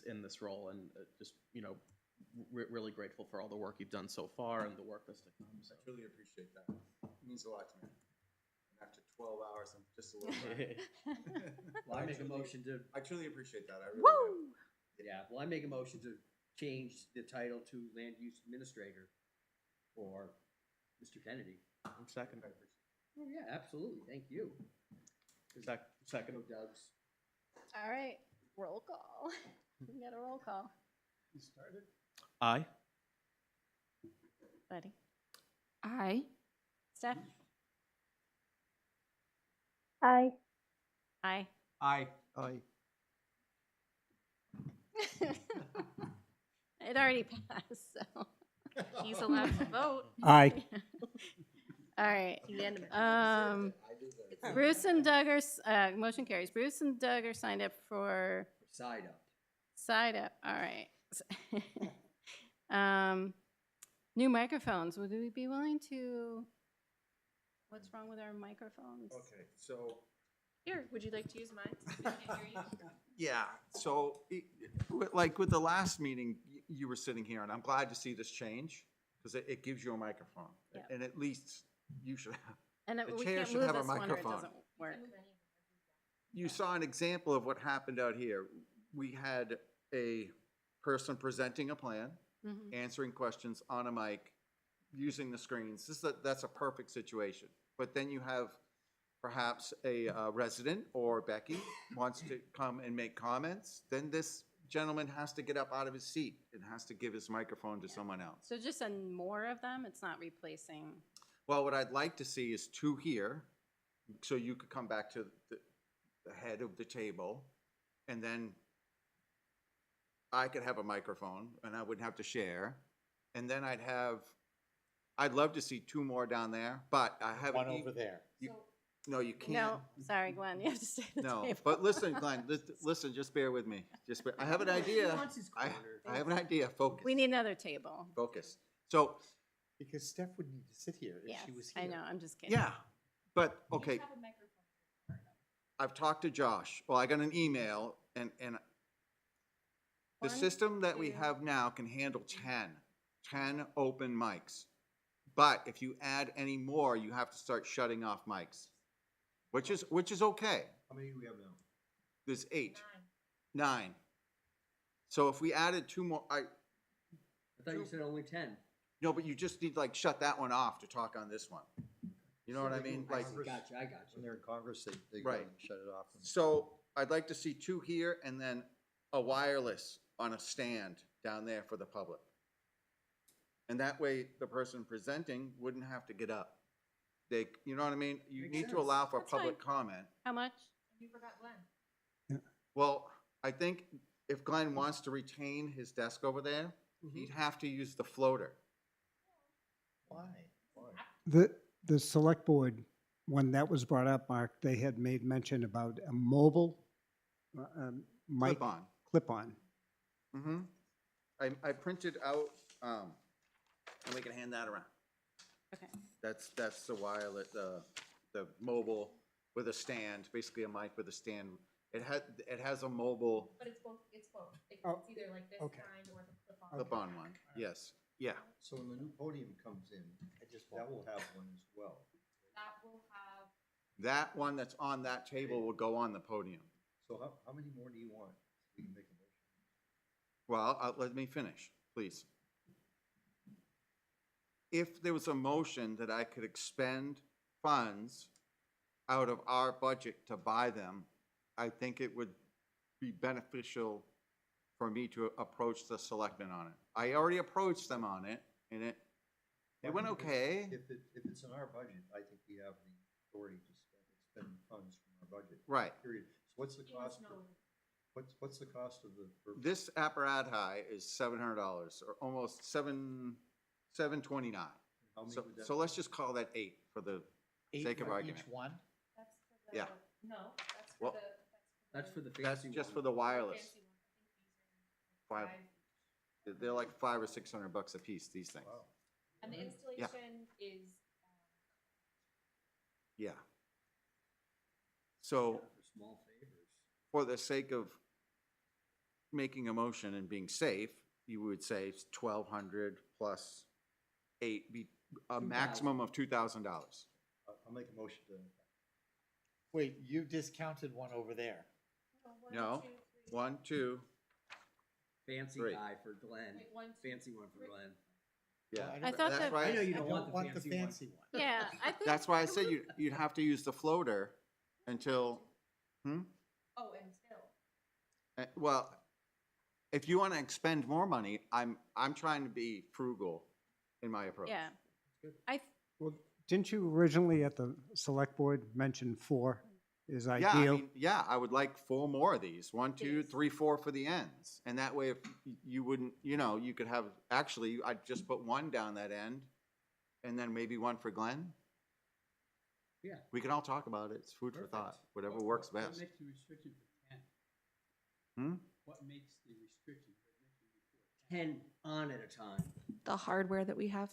in this role, and just, you know, really grateful for all the work you've done so far and the work that's to come. So. I truly appreciate that. It means a lot to me. And after 12 hours, I'm just a little tired. Well, I make a motion to, I truly appreciate that. I really Woo! yeah, well, I make a motion to change the title to land use administrator for Mr. Kennedy. Second. Oh, yeah, absolutely, thank you. Second. Go Doug's. All right, roll call. We got a roll call. You started? Aye. Buddy. Aye. Steph? Aye. Aye. Aye. Aye. It already passed, so. He's allowed to vote. Aye. All right. Unanimous. Bruce and Doug are, motion carries. Bruce and Doug are signed up for Side up. side up. All right. New microphones. Would we be willing to, what's wrong with our microphones? Okay, so, Here, would you like to use mine? since we can't hear you? yeah, so, like with the last meeting, you were sitting here, and I'm glad to see this change, because it gives you a microphone. Yeah. And at least you should have. And The we chair can't should move have a this one or it microphone. doesn't work. You saw an example of what happened out here. We had a person presenting a plan, Mhm. answering questions on a mic, using the screens. That's a perfect situation. But then you have perhaps a resident or Becky wants to come and make comments, then this gentleman has to get up out of his seat and has to give his microphone to someone else. So just more of them? It's not replacing. Well, what I'd like to see is two here, so you could come back to the head of the table, and then I could have a microphone, and I wouldn't have to share. And then I'd love to see two more down there, but I have. One over there. No, you can't. No, sorry, Glenn, you have to stay at the No, table. but listen, Glenn, listen, just bear with me. I have an idea. wants his I corner. have an idea. Focus. We need another table. Focus. So, Because Steph would need to sit here if Yes, she was here. I know, I'm just kidding. yeah, but, okay. I've talked to Josh. Well, I got an email, and the One, system that we two. have now can handle 10 open mics. But if you add any more, you have to start shutting off mics, which is okay. How many do we have now? There's 8. 9. So if we added 2 more, I thought you said only 10. no, but you just need to like shut that one off to talk on this one. You know what I mean? Like, I got When you. they're in Congress, they go Right. and shut it off. so I'd like to see 2 here and then a wireless on a stand down there for the public. And that way, the person presenting wouldn't have to get up. You know what I mean? You Makes need to sense. allow for That's public comment. How much? You forgot Glenn. Well, I think if Glenn wants to retain his desk over there, he'd have to use the floater. Why? The select board, when that was brought up, Mark, they had made mention about a mobile mic Clip-on. clip-on. Mm-hmm. I printed out, and we can hand that around. Okay. That's the wireless, the mobile with a stand, basically a mic with a stand. It has a mobile But it's both. It's Oh, either like this okay. kind or the clip-on. clip-on one, yes, yeah. So when the new podium comes in, that will have one as well. That will have. That one that's on that table will go on the podium. So how many more do you want? We can make a motion. Well, let me finish, please. If there was a motion that I could expend funds out of our budget to buy them, I think it would be beneficial for me to approach the selectmen on it. I already approached them on it, and it went Well, I think okay. If it's in our budget, I think we have the authority to spend funds from our budget. Right. Period. So what's the cost? What's the cost of the? This apparatus is $700, or almost $729. How many So, would that so be? let's just call that 8 for the 8 sake of for argument. each one? That's for the. Yeah. No, that's for Well, the. That's for the That's fancy just one. for the wireless. fancy one. I think these 5, they're like $500 or $600 a piece, these things. And the installation is. Yeah. So, For small favors. for the sake of making a motion and being safe, you would say it's 1,200 plus 8, be a maximum of $2,000. I'll make a motion to, Wait, you discounted one over there. No? 1, 2, Fancy Great. guy for Glenn. Fancy one for Glenn. yeah. I thought That's that- why I know you I don't don't want the fancy one. Yeah, I think. That's why I said you'd have to use the floater until, Oh, until. well, if you want to expend more money, I'm trying to be frugal in my approach. Yeah. Well, didn't you originally at the select board mention 4 is Yeah, I ideal? mean, yeah, I would like 4 more of these. 1, 2, These. 3, 4 for the ends. And that way, if you wouldn't, you could have, actually, I'd just put 1 down that end and then maybe 1 for Glenn. Yeah. We can all talk about it. It's food for thought, whatever works best. What makes the restriction for 10? Hmm? What makes the restriction? What makes it before 10 on at a time. The hardware that we have.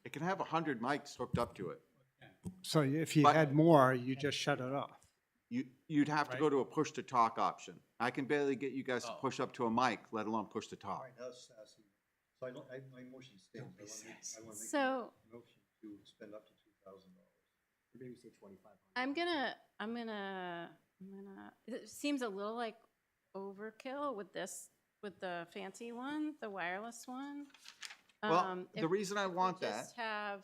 It can have 100 mics hooked up to it. 10? So if you But- had more, you just shut it off. You'd have to go Right. to a push-to-talk option. I can barely get you guys to Oh. push up to a mic, let alone push to all talk. right, that's sassy. So my motion stands. I want to make So a motion to spend up to $2,000. Maybe say 2,500. I'm gonna, it seems a little like overkill with this, with the fancy one, the wireless one. Well, the reason I want that, Just have,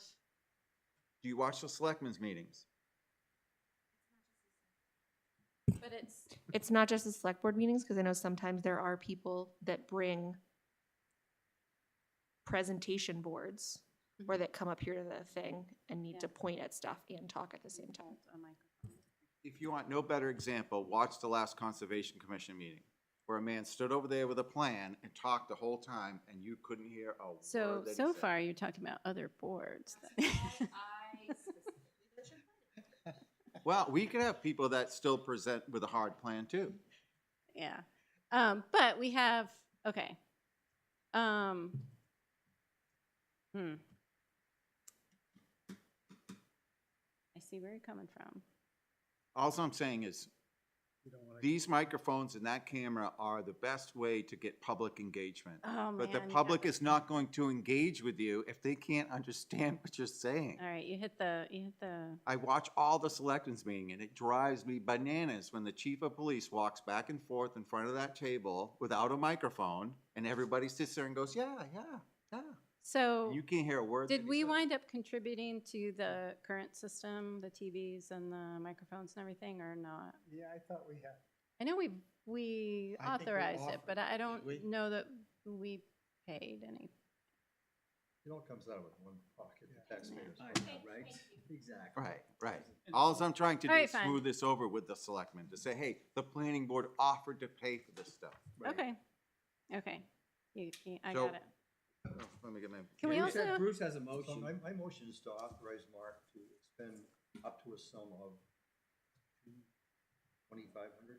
do you watch the selectmen's meetings? but It's not just the select board meetings, because I know sometimes there are people that bring presentation boards or that come up here to the thing and need to Yeah. point at stuff and talk at the same time. a microphone. If you want no better example, watch the last Conservation Commission meeting, where a man stood over there with a plan and talked the whole time, and you couldn't hear a word So, that he so said. far, you're talking about other boards. Well, we could have people that still present with a hard plan too. Yeah. But we have, okay. I see where you're coming from. All I'm saying is, these microphones and that camera are the best way to get public engagement. Oh, But the man, you public got is not going to engage with you if they can't understand what you're saying. All right, you hit the, I watch all the selectmen's meeting, and it drives me bananas when the chief of police walks back and forth in front of that table without a microphone, and everybody sits there and goes, yeah, yeah, yeah. so. And you can't hear a word. that Did he we says. wind up contributing to the current system, the TVs and the microphones and everything, or not? Yeah, I thought we had. I know we I think we authorized it, offered but I it, don't did we? know that we paid any. It all comes out of one pocket, the taxpayers. I know, right? Exactly. Right, right. All I'm trying to do All right, is fine. smooth this over with the selectmen, to say, hey, the planning board offered to pay for this stuff. Okay, okay, I So- got it. Oh, let me get my. Can we Bruce also- Bruce has a So motion. my motion is to authorize Mark to expend up to a sum of 2,500.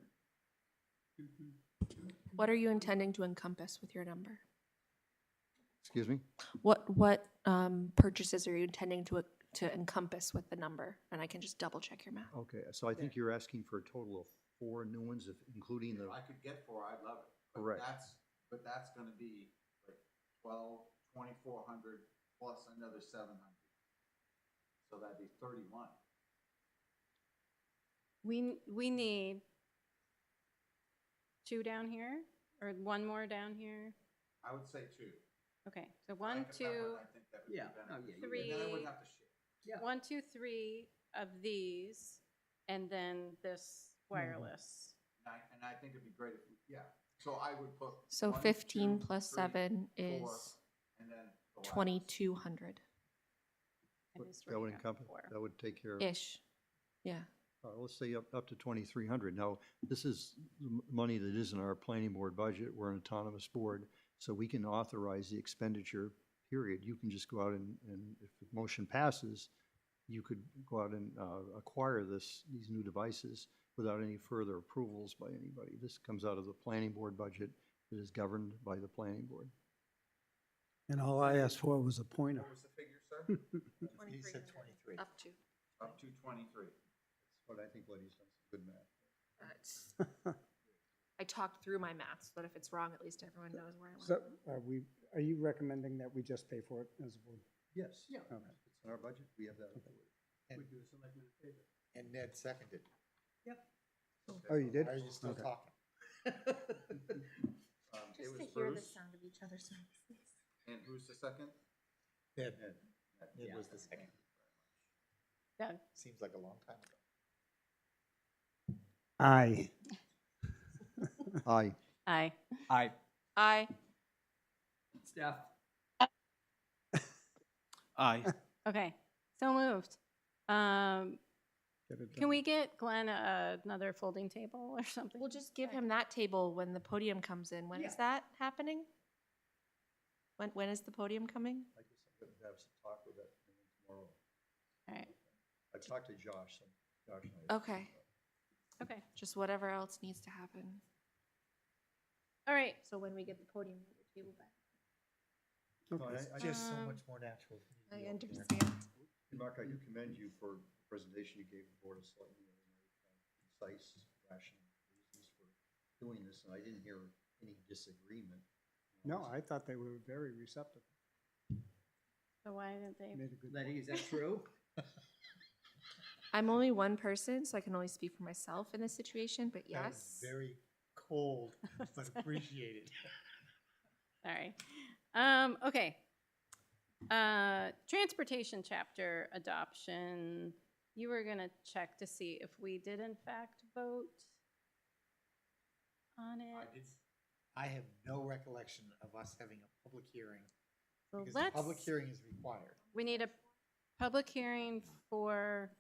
What are you intending to encompass with your number? Excuse me? What purchases are you intending to encompass with the number? And I can just double check your math. Okay, so I think you're asking for a total of 4 new ones, including the, If I could get 4, I'd love it. But Correct. But that's gonna be like 2,400 plus another 700. So that'd be 31. We need 2 down here, or 1 more down here? I would say 2. Okay, so If I 1, could have 2, one, I think that would be Yeah, better. oh, yeah, you- Three. And then I wouldn't have to share. Yeah. 1, 2, 3 of these, and then this wireless. And I think it'd be great if, yeah, so I would put. So 1, 15 2, plus 3, 7 4, is and then the wireless. 2,200-ish. It is that would right now, encompass, 4. that would take care of. Yeah. Let's say up to 2,300. Now, this is money that is in our planning board budget. We're an autonomous board, so we can authorize the expenditure, period. You can just go out and if the motion passes, you could go out and acquire these new devices without any further approvals by anybody. This comes out of the planning board budget, It is governed by the planning board. And all I asked for was a pointer. What was the figure, sir? He said 23. Up to. Up to 23. That's what I think what he's done, good math. I talked through my math, so that if it's wrong, at least everyone knows where I went. So are you recommending that we just pay for it as a board? Yes. Okay. It's in our budget, we have that. And and Ned seconded. Oh, you did? Are you still Okay. talking? It was Bruce. sound of each other's voices. And who's the second? Ned, Ned. Ned was the second. Doug? Seems like a long time ago. Aye. Aye. Aye. Aye. Aye. Steph? Aye. Okay, so moved. Get it Can done. we get Glenn another folding table or something? We'll just give him that table when the podium comes in. When is that happening? When is the podium coming? I guess I'm gonna have some talk with that tomorrow. All right, I talked to Josh, and Josh and I. Okay, okay, just whatever else needs to happen. all right. So when we get the podium, we'll get the table back. No, It's I just so Um, much more natural. for me to I be over there. understand. And Mark, I do commend you for the presentation you gave the board of selectmen the other night, concise, rational reasons for doing this, and I didn't hear any disagreement. No, I thought they were very receptive. So why didn't they? Made a good Letty, point. is that true? I'm only one person, so I can only speak for myself in this situation, but That was yes. very cold, but appreciated. Sorry. Okay. Transportation chapter adoption. You were gonna check to see if we did in fact vote on it. I have no recollection of us having a public hearing, So because the public let's, hearing is required. we need a public hearing for,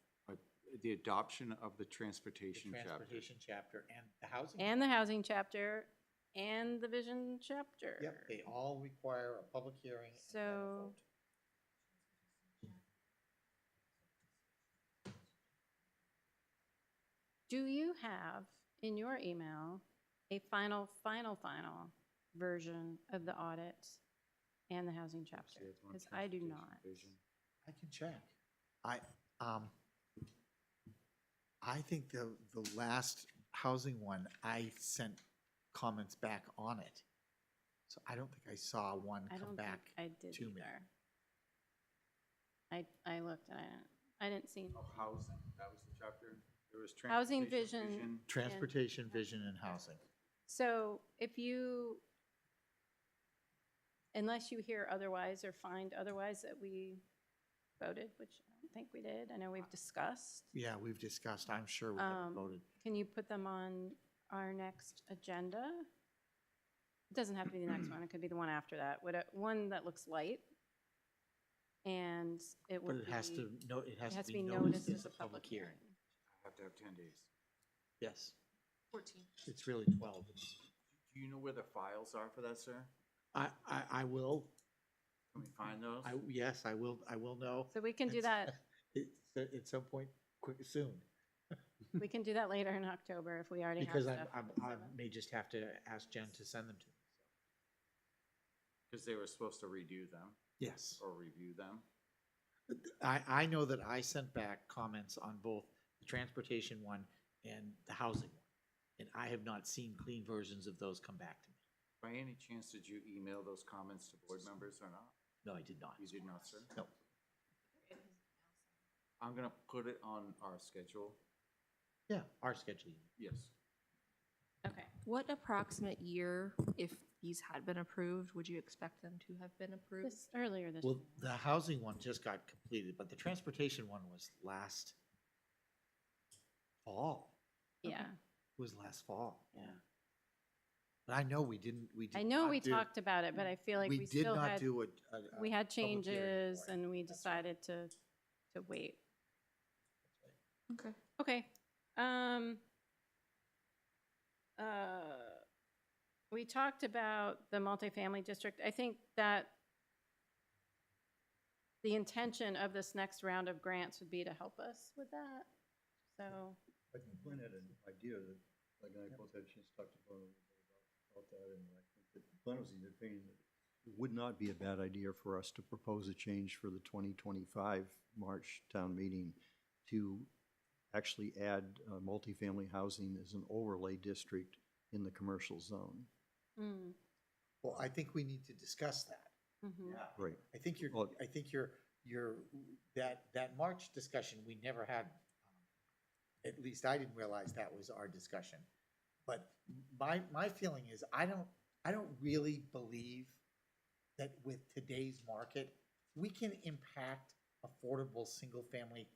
The adoption of the The transportation chapter. transportation chapter and the housing. and the housing chapter, and the vision chapter. Yep, they all require a public hearing. and then a So- vote. Do you have in your email a final version of the audit and the housing chapter? Because I do not. I can check. I think the last housing one, I sent comments back on it. So I don't think I saw one I come don't back think I did to me. either. I looked and I didn't see. Of housing, that was the chapter. There was Housing transportation, vision. Transportation, vision, and housing. So if you, unless you hear otherwise or find otherwise that we voted, which I don't think we did, I know we've discussed. Yeah, we've discussed, I'm sure we haven't voted. Can you put them on our next agenda? It doesn't have to be the next one, it could be the one after that, one that looks light. And it But would it has be- to, it has to be noticed noticed as a public hearing. Have to have 10 days. Yes, 14. it's really 12. Do you know where the files are for that, sir? I will, Can we find those? yes, I will know. So we can do that, At some point, soon. we can do that later in October if we already have Because stuff. I may just have to ask Jen to send them to me. Because they were supposed to redo them Yes. or review them. I know that I sent back comments on both the transportation one and the housing one. And I have not seen clean versions of those come back to me. By any chance, did you email those comments to board members or not? No, I did not. You did not, sir? No. I'm gonna put it on our schedule. Yeah, our scheduling. Yes. Okay. What approximate year, if these had been approved, would you expect them to have been approved? Earlier this Well, year. the housing one just got completed, but the transportation one was last fall. Yeah, Was last fall. yeah. But I know we did I know not we do- talked about it, but I feel like we did still not had, do a we had public hearing changes for it. and we decided to wait. Okay. Okay. We talked about the multifamily district. I think that the intention of this next round of grants would be to help us with that. So, I think Glenn had an idea that, like, I both had a chance to talk to Glenn a little bit about that, and I think Glenn was in the opinion that it would not be a bad idea for us to propose a change for the 2025 March town meeting to actually add multifamily housing as an overlay district in the commercial zone. Mm, Well, I think we need to discuss that. mhm. Right. I think Well- that March discussion, we never had, at least I didn't realize that was our discussion. But my feeling is, I don't really believe that with today's market, we can impact affordable single-family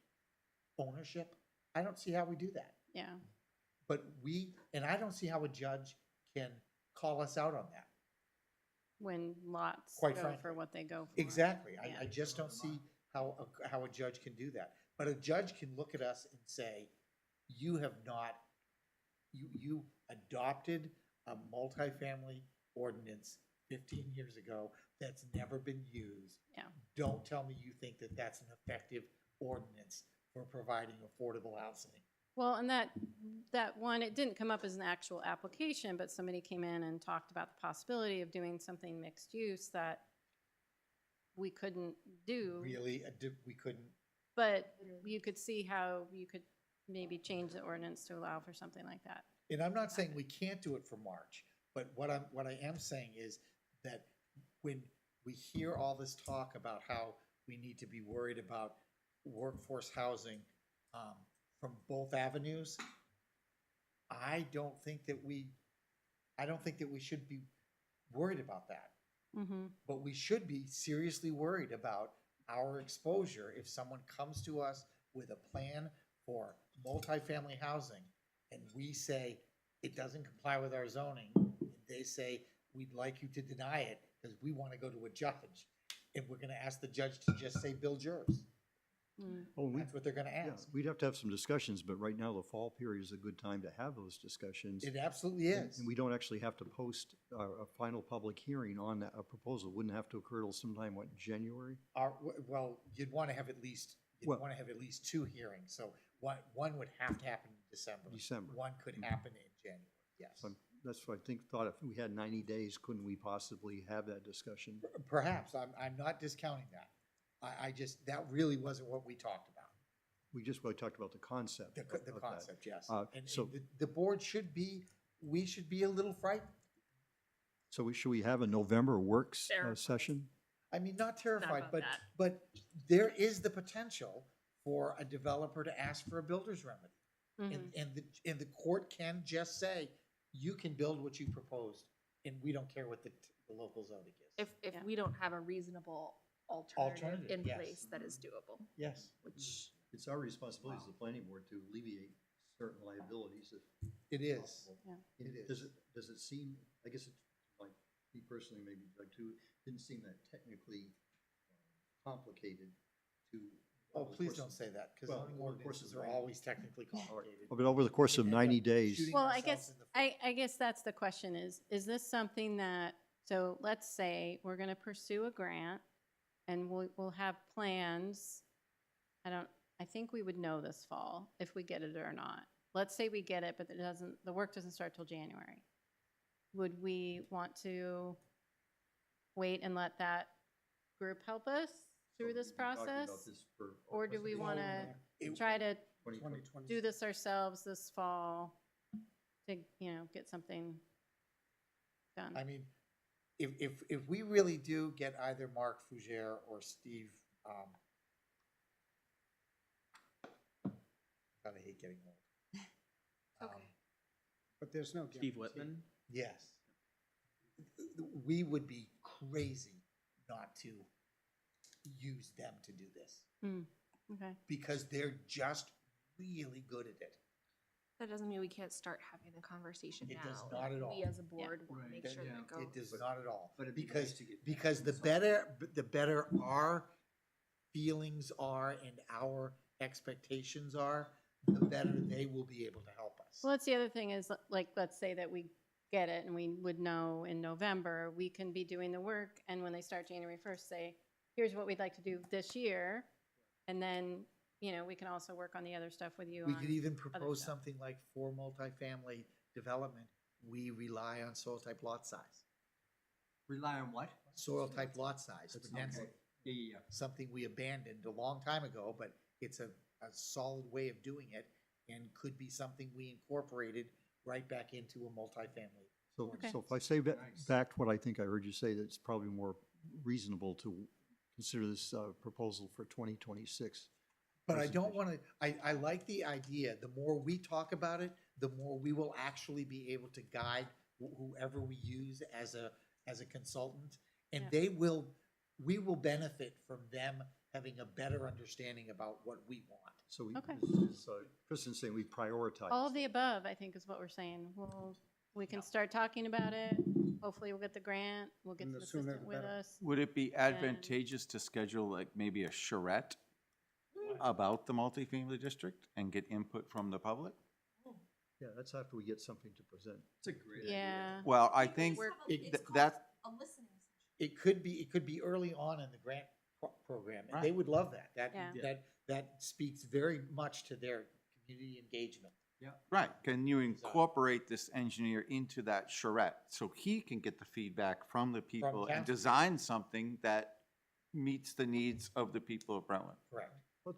ownership. I don't see how we do that. Yeah, But and I don't see how a judge can call us out on that. when lots Quite go frankly. for what they go for. Exactly. Yeah. I just don't see how a judge can do that. But a judge can look at us and say, you have not, you adopted a multifamily ordinance 15 years ago that's never been used. Yeah. Don't tell me you think that that's an effective ordinance for providing affordable housing. Well, and that one, it didn't come up as an actual application, but somebody came in and talked about the possibility of doing something mixed use that we couldn't do. Really, we couldn't. But you could see how you could maybe change the ordinance to allow for something like that. And I'm not saying we can't do it for March, but what I am saying is that when we hear all this talk about how we need to be worried about workforce housing from both avenues, I don't think that we should be worried about that. Mm-hmm. But we should be seriously worried about our exposure if someone comes to us with a plan for multifamily housing and we say it doesn't comply with our zoning, and they say, we'd like you to deny it because we want to go to a judge, and we're gonna ask the judge to just say, build yours. Oh, That's what they're gonna yeah, ask. we'd have to have some discussions, but right now the fall period is a good time to have those discussions. It absolutely is. And we don't actually have to post a final public hearing on a proposal. Wouldn't have to occur till sometime, what, January? Well, you'd want to have at least, Well- two hearings, so one would have to happen in December. December. One could happen in January, yes. So that's what I thought if we had 90 days, couldn't we possibly have that discussion? Perhaps, I'm not discounting that. I just, that really wasn't what we talked about. We just really talked about the concept. The of that. concept, yes. And so- the board we should be a little frightened. So should we have a November works session? I mean, not terrified, about but there is the potential for a developer to ask for a builder's remedy. Mm-hmm. And the court can just say, you can build what you proposed, and we don't care what the local zoning is. If Yeah. we don't have a reasonable alternative in yes. place that is doable, Yes, which It's our responsibility as the planning board to alleviate certain liabilities if it is. possible. Yeah. It Does is. does it seem, I guess it's like, me personally, maybe Doug too, didn't seem that technically complicated to. Oh, over the please course don't of- say that, because well, zoning over the course ordinances of are 90 always technically complicated. But over the course of We could end 90 up days, shooting Well, I ourselves guess, in the foot. I guess that's the question is this something that, so let's say we're gonna pursue a grant and we'll have plans. I think we would know this fall if we get it or not. Let's say we get it, but the work doesn't start till January. Would we want to wait and let that group help us through this we've been talking about process? this for- Or do we wanna It- try to 2020. do this ourselves this fall to, get something done? I mean, if we really do get either Mark Fougere or Steve, God, I hate getting old. But there's no Steve guarantee. Whitman? Yes. We would be crazy not to use them to do this, Okay. because they're just really good at it. that doesn't mean we can't start having the conversation It now. does not at all. We as a board want to Right. make sure that it goes. It does not at all. But it'd be Because, nice to get because the better our feelings are and our expectations are, the better they will be able to help us. Well, that's the other thing is, like, let's say that we get it and we would know in November, we can be doing the work, and when they start January 1st, say, here's what we'd like to do this year, and then, we can also work on the other stuff with you We on could even other propose stuff. something like for multifamily development, we rely on soil type lot size. Rely on what? Soil type lot size for That's density. okay. Yeah. Something we abandoned a long time ago, but it's a solid way of doing it and could be something we incorporated right back into a multifamily. So, Okay. so if I say Nice. back to what I think I heard you say, that it's probably more reasonable to consider this proposal for 2026. But I don't want to, I like the idea, the more we talk about it, the more we will actually be able to guide whoever we use as a consultant. And Yeah. we will benefit from them having a better understanding about what we want. So we, Okay. Kristen's saying we prioritize. All of the above, I think, is what we're saying. We can start talking about it. Hopefully we'll get the grant, we'll get And some the sooner assistant the with better. us. Would it be advantageous to schedule like maybe a charrette about the multifamily district and get input from the public? Yeah, that's after we get something to present. It's a great idea. Yeah. Well, I think that's, It could be early on in the grant program, and they would love that. Yeah. That speaks very much to their community engagement. right. Can you incorporate this engineer into that charrette so he can get the feedback from the people and townspeople. design something that meets the needs of the people of Brentwood? Correct.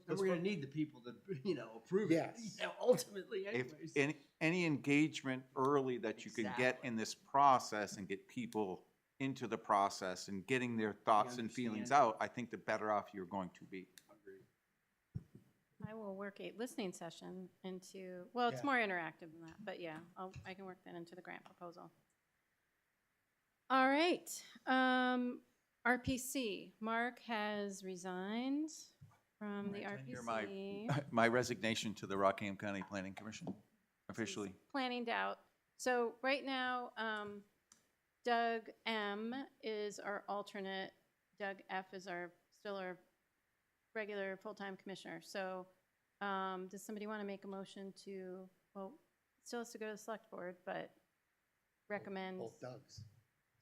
And we're gonna need the people to, approve it. Yes. Ultimately If anyways. any engagement early that you can get in this process and get people into the process and getting their thoughts and feelings understand. out, I think the better off you're going to be. I will work a listening session into, well, it's Yeah. more interactive than that, but yeah, I can work that into the grant proposal. All right, RPC, Mark has resigned from the Tender RPC. My resignation to the Rockingham County Planning Commission, officially. Planning out. So right now, Doug M is our alternate. Doug F is still our regular full-time commissioner. So does somebody want to make a motion to, well, it still has to go to the select board, but recommend Both Dougs.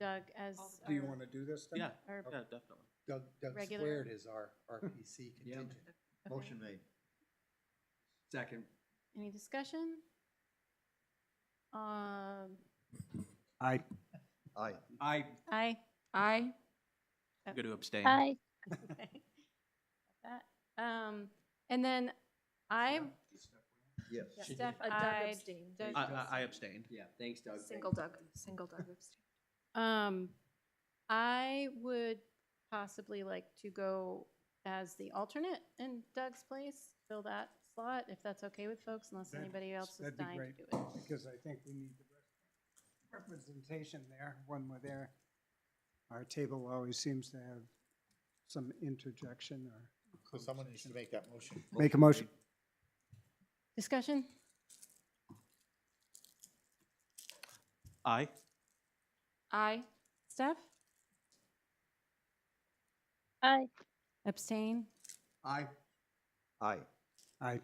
Doug as Do you our- want to do this then? Yeah, our yeah, definitely. Doug Regular- Squared is our RPC contingent. okay. Motion made. Second. Any discussion? I, Aye. I, Aye. I, I'm going to abstain. Hi. Okay. Got that. And then I, Yes. Steph, Doug I, abstained. Doug- I abstained. yeah, thanks, Doug. Single Doug abstained. I would possibly like to go as the alternate in Doug's place, fill that slot, if that's okay with folks, unless anybody else is that'd be dying to great, do it. because I think we need the representation there when we're there. Our table always seems to have some interjection or. So someone needs to make that motion. Make a motion. Discussion? Aye. I, Steph? Hi. Abstain? I, Aye. I,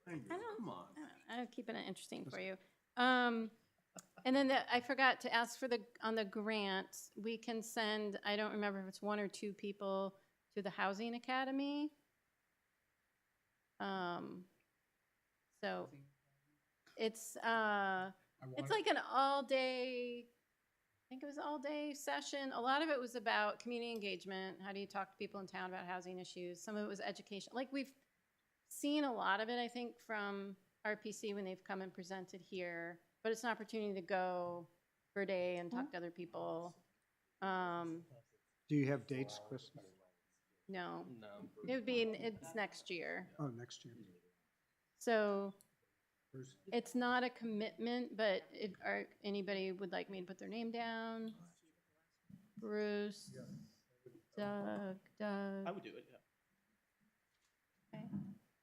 come on. I'm keeping it interesting for you. And then I forgot to ask on the grant, we can send, I don't remember if it's 1 or 2 people to the Housing Academy. So it's like an all-day, I think it was all-day session. A lot of it was about community engagement. How do you talk to people in town about housing issues? Some of it was education. Like, we've seen a lot of it, I think, from RPC when they've come and presented here, but it's an opportunity to go for a day and talk to other people. do you have dates, Kristen? No, No. it would be, it's next year. Oh, next year. So it's not a commitment, but anybody would like me to put their name down? Bruce, Doug. I would do it, yeah. Okay.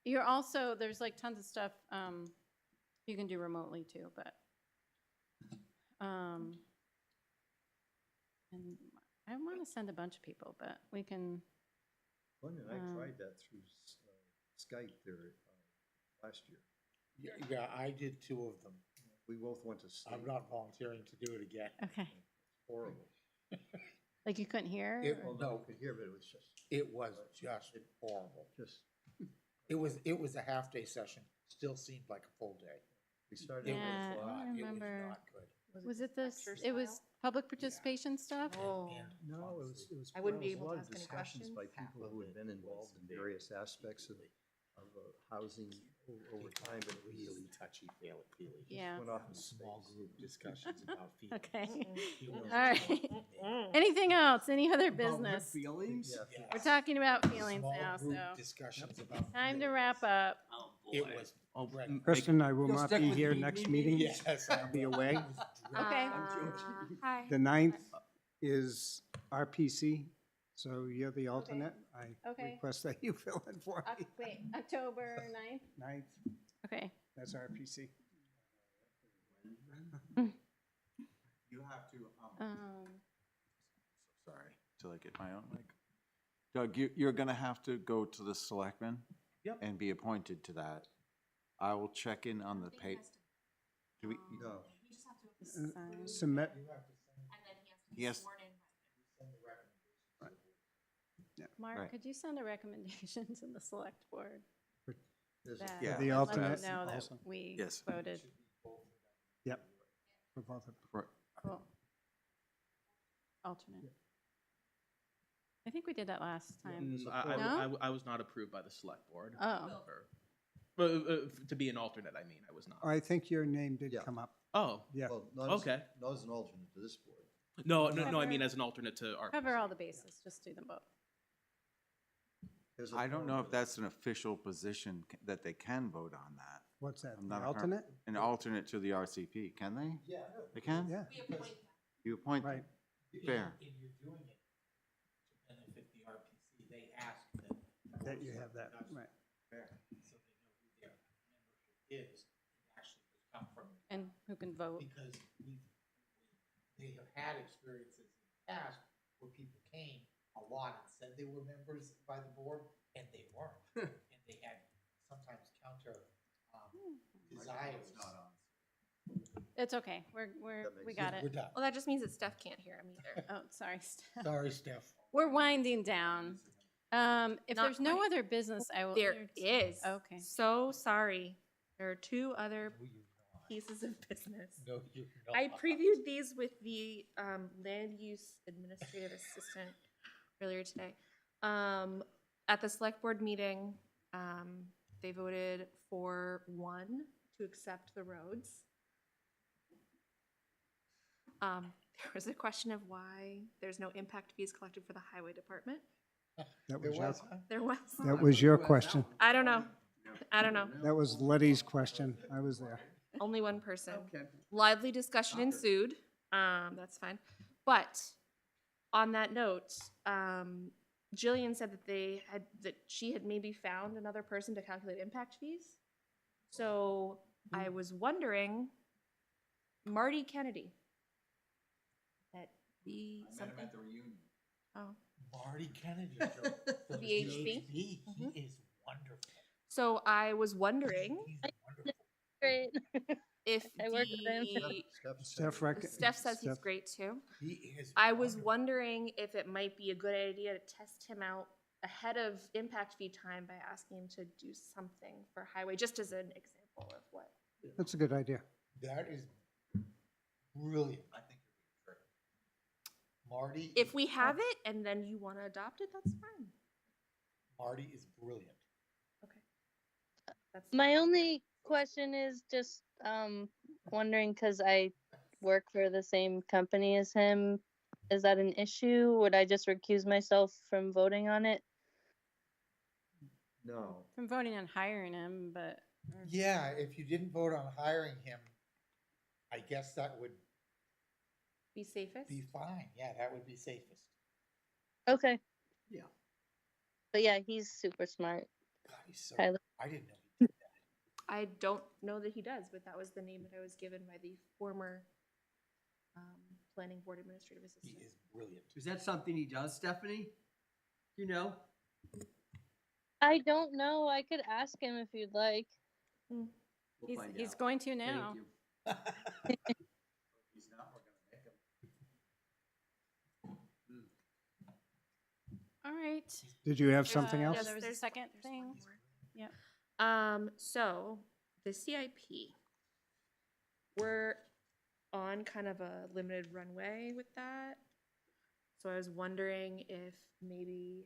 You're also, there's like tons of stuff you can do remotely too, but and I want to send a bunch of people, but we can. Glenn and I tried that through Skype there last year. Yeah, I did 2 of them. We both went to state. I'm not volunteering to do it again. Okay. Horrible. Like you couldn't hear? Well, No, no, you could hear, but it was just, it was just horrible. just, It was a half-day session, still seemed like a full day. we started. Yeah, with, I It was remember. not good. Was it this, lecture it was style? public participation stuff? Oh. No, it was. I wouldn't be well, it was able a to lot of ask any discussions by questions. people who had been involved in various aspects of housing over time, but it was Really touchy-feely. Yeah. went off in Small space. group discussions about feelings. Okay. Feelings. All right. Anything else? Any other About what business? feelings? Yeah, We're talking about feelings Small now, group so discussions about. time to feelings. wrap up. Oh, It boy. was. Kristen, I will You'll not stick be with here the next evening meeting. meeting? Yes, I'll be away. Okay. Hi. The 9th is RPC, so you're the alternate. I Okay. request that you fill in for me. Wait, October 9th? 9th, Okay. that's RPC. You have to, Um, sorry, till I get my own mic. Doug, you're gonna have to go to the selectmen. Yep. And be appointed to that. I will check in on the pay. Do we, no, Submit, yes, Mark, Right. could you send a recommendation to the select board? there's that- Yeah. the let them alternate know that also. we Yes. voted. Yep. For both of them. right. Cool. Alternate. I think we did that last time. No? I was not approved by the select board. Oh. To be an alternate, I mean, I was not. I think your name did Yeah. come up. Oh, Yeah. well, not Okay. not as an alternate to this board. no, I mean as an alternate to our. Cover all the bases, just do them both. There's a I don't know if form that's an official position that they can vote on that. What's that, I'm the not a alternate? An alternate to the RCP, can they? Yeah. They can? Yeah, You appoint them. right. Fair. And you're doing it to benefit the RPC. They ask that. That you have that, right. So they know who their membership is, and actually has come from. And who can vote? Because they have had experiences in the past where people came a lot and said they were members by the board, and they weren't. And they had sometimes counter, desires. It's okay, we got We're it. done. Well, that just means that Steph can't hear him either. Oh, sorry, Steph. Sorry, Steph. We're winding down. If Not there's no quite. other business, I will. There entertain- is. Okay. So sorry. There are two other No, you're not. pieces of business. No, you're not. I previewed these with the land use administrative assistant earlier today. At the select board meeting, they voted for one to accept the roads. There was a question of why there's no impact fees collected for the highway department. That There was your, was, huh? There was. that was your question. I don't know. I don't know. That was Letty's question. I was there. Only one person. Okay. Lively discussion ensued. That's fine. But on that note, Jillian said that she had maybe found another person to calculate impact fees. So I was wondering, Marty Kennedy. That be something. the reunion. Oh. Marty Kennedy. from VHB? He Mhm. is wonderful. So I was wondering He's wonderful. Great. if I work with him. Steph says he's great too. He is. I was wonderful. wondering if it might be a good idea to test him out ahead of impact fee time by asking him to do something for highway, just as an example of what. That's a good idea. That is brilliant. I think it'd be great. Marty. If we have it and then you want to adopt it, that's fine. Marty is brilliant. Okay. That's My only question is just wondering, because I work for the same company as him, is that an issue? Would I just recuse myself from voting on it? No, From voting on hiring him, but. Yeah, if you didn't vote on hiring him, I guess that would be safest. be fine. Yeah, that would be safest. Okay. Yeah. But yeah, he's super smart. God, he's so, Tyler. I didn't know he did that. I don't know that he does, but that was the name that I was given by the former planning board administrative He assistant. is brilliant. Is that something he does, Stephanie? You know? I don't know. I could ask him if you'd like. We'll He's, find he's out. going to Thank now. you. He's not, we're gonna make him. All right. Did you have something Yeah, else? there was a There's- second there's thing. one more. Yep. So the CIP, on kind of a limited runway with that. So I was wondering if maybe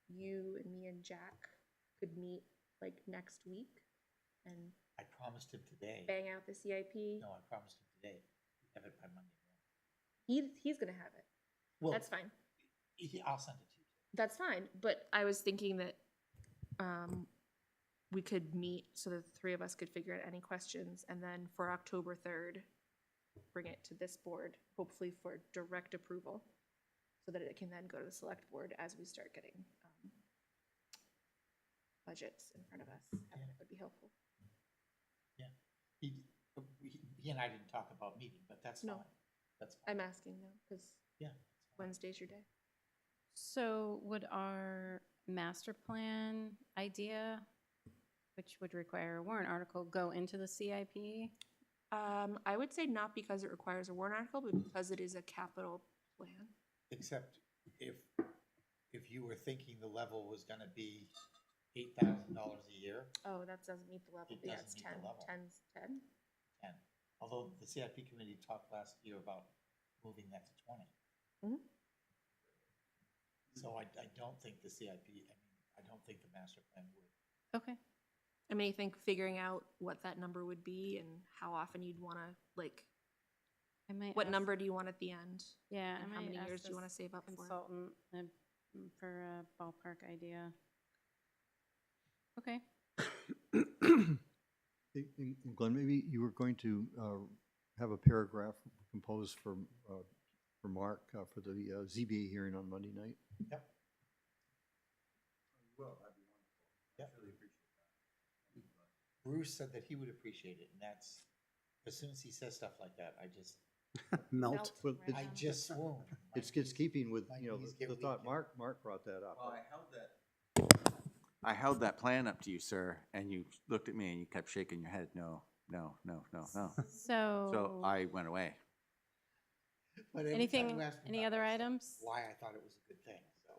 you and me and Jack could meet like next week and I promised him today. bang out the CIP. No, I promised him today. Have it by Monday morning. He's gonna have it. Well, That's fine. I'll send it to you. That's fine. But I was thinking that we could meet so that the three of us could figure out any questions, and then for October 3rd, bring it to this board, hopefully for direct approval, so that it can then go to the select board as we start getting budgets in front of us. I think that would be helpful. Yeah. He and I didn't talk about meeting, but that's No. fine. That's fine. I'm asking though, because Yeah. Wednesday's your day. So would our master plan idea, which would require a warrant article, go into the CIP? I would say not because it requires a warrant article, but because it is a capital plan. Except if you were thinking the level was gonna be $8,000 a year, Oh, that doesn't meet the level. It Yeah, doesn't it's meet the 10. level. 10's 10. and although the CIP committee talked last year about moving that to 20. Mhm. So I don't think the CIP, I don't think the master plan would. Okay. I mean, I think figuring out what that number would be and how often you'd want to, like, I might what ask- number do you want at the end? Yeah, I and how might many ask years do you this want to save up for? consultant for a ballpark idea. Okay. And Glenn, maybe you were going to have a paragraph composed for Mark for the ZBA hearing on Monday night? Yep. Well, that'd be wonderful. Yep. Really appreciate that. Bruce said that he would appreciate it, and that's, as soon as he says stuff like that, I just Melt. Well, right I on. just swoon. It's keeping with, My you know, knees get the thought, weak. Mark brought that up. Well, I held that plan up to you, sir, and you looked at me and you kept shaking your head, no, no, no, no, no. So. So I went away. But every time Anything, you ask me any about other that, items? why I thought it was a good thing, so.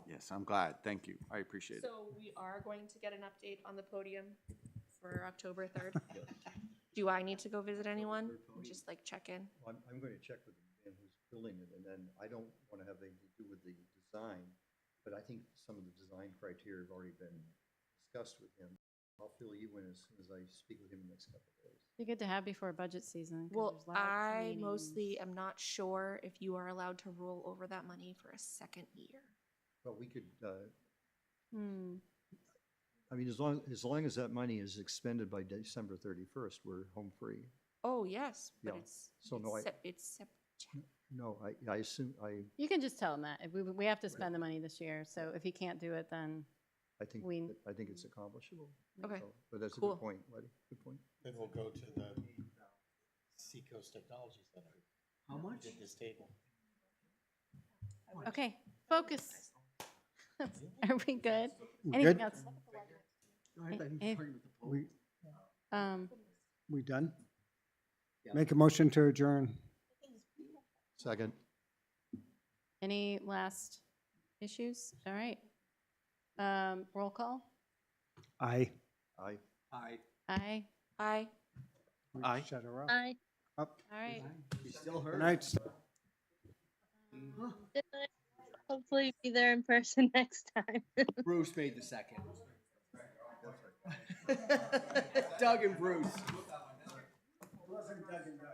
Yes, I'm glad. Thank you. I appreciate it. So we are going to get an update on the podium for October 3rd. Do I need to go visit anyone? Just like check in? Well, I'm going to check with the man who's building it, and then I don't want to have anything to do with the design, but I think some of the design criteria have already been discussed with him. I'll fill you in as soon as I speak with him in the next couple of days. Be good to have before budget season. 'cause Well, there's lots of I meetings. mostly am not sure if you are allowed to roll over that money for a second year. But we could, Hmm. I mean, as long as that money is expended by December 31st, we're home free. Oh, yes, but Yeah. it's, So no, it's September. No, I assume, You can just tell him that. If we have to spend the money this year, so if he can't do it, then I think it's accomplishable. Okay, So, but that's a cool. good point, Letty, good point. Then we'll go to the Seacoast Technology Center. How much? Did this table. okay, focus. Are we good? We Anything good? else? No, I thought he was Eh, talking about the pole. We done? Yeah. Make a motion to adjourn. Second. Any last issues? All right. Roll call? Aye. Aye. I Aye. Aye. We Aye. Shut her off. Aye. Up. All right. She still Good hurt. night. Hopefully be there in person next time. Bruce made the second. Doug and Bruce. Wasn't Doug and Doug.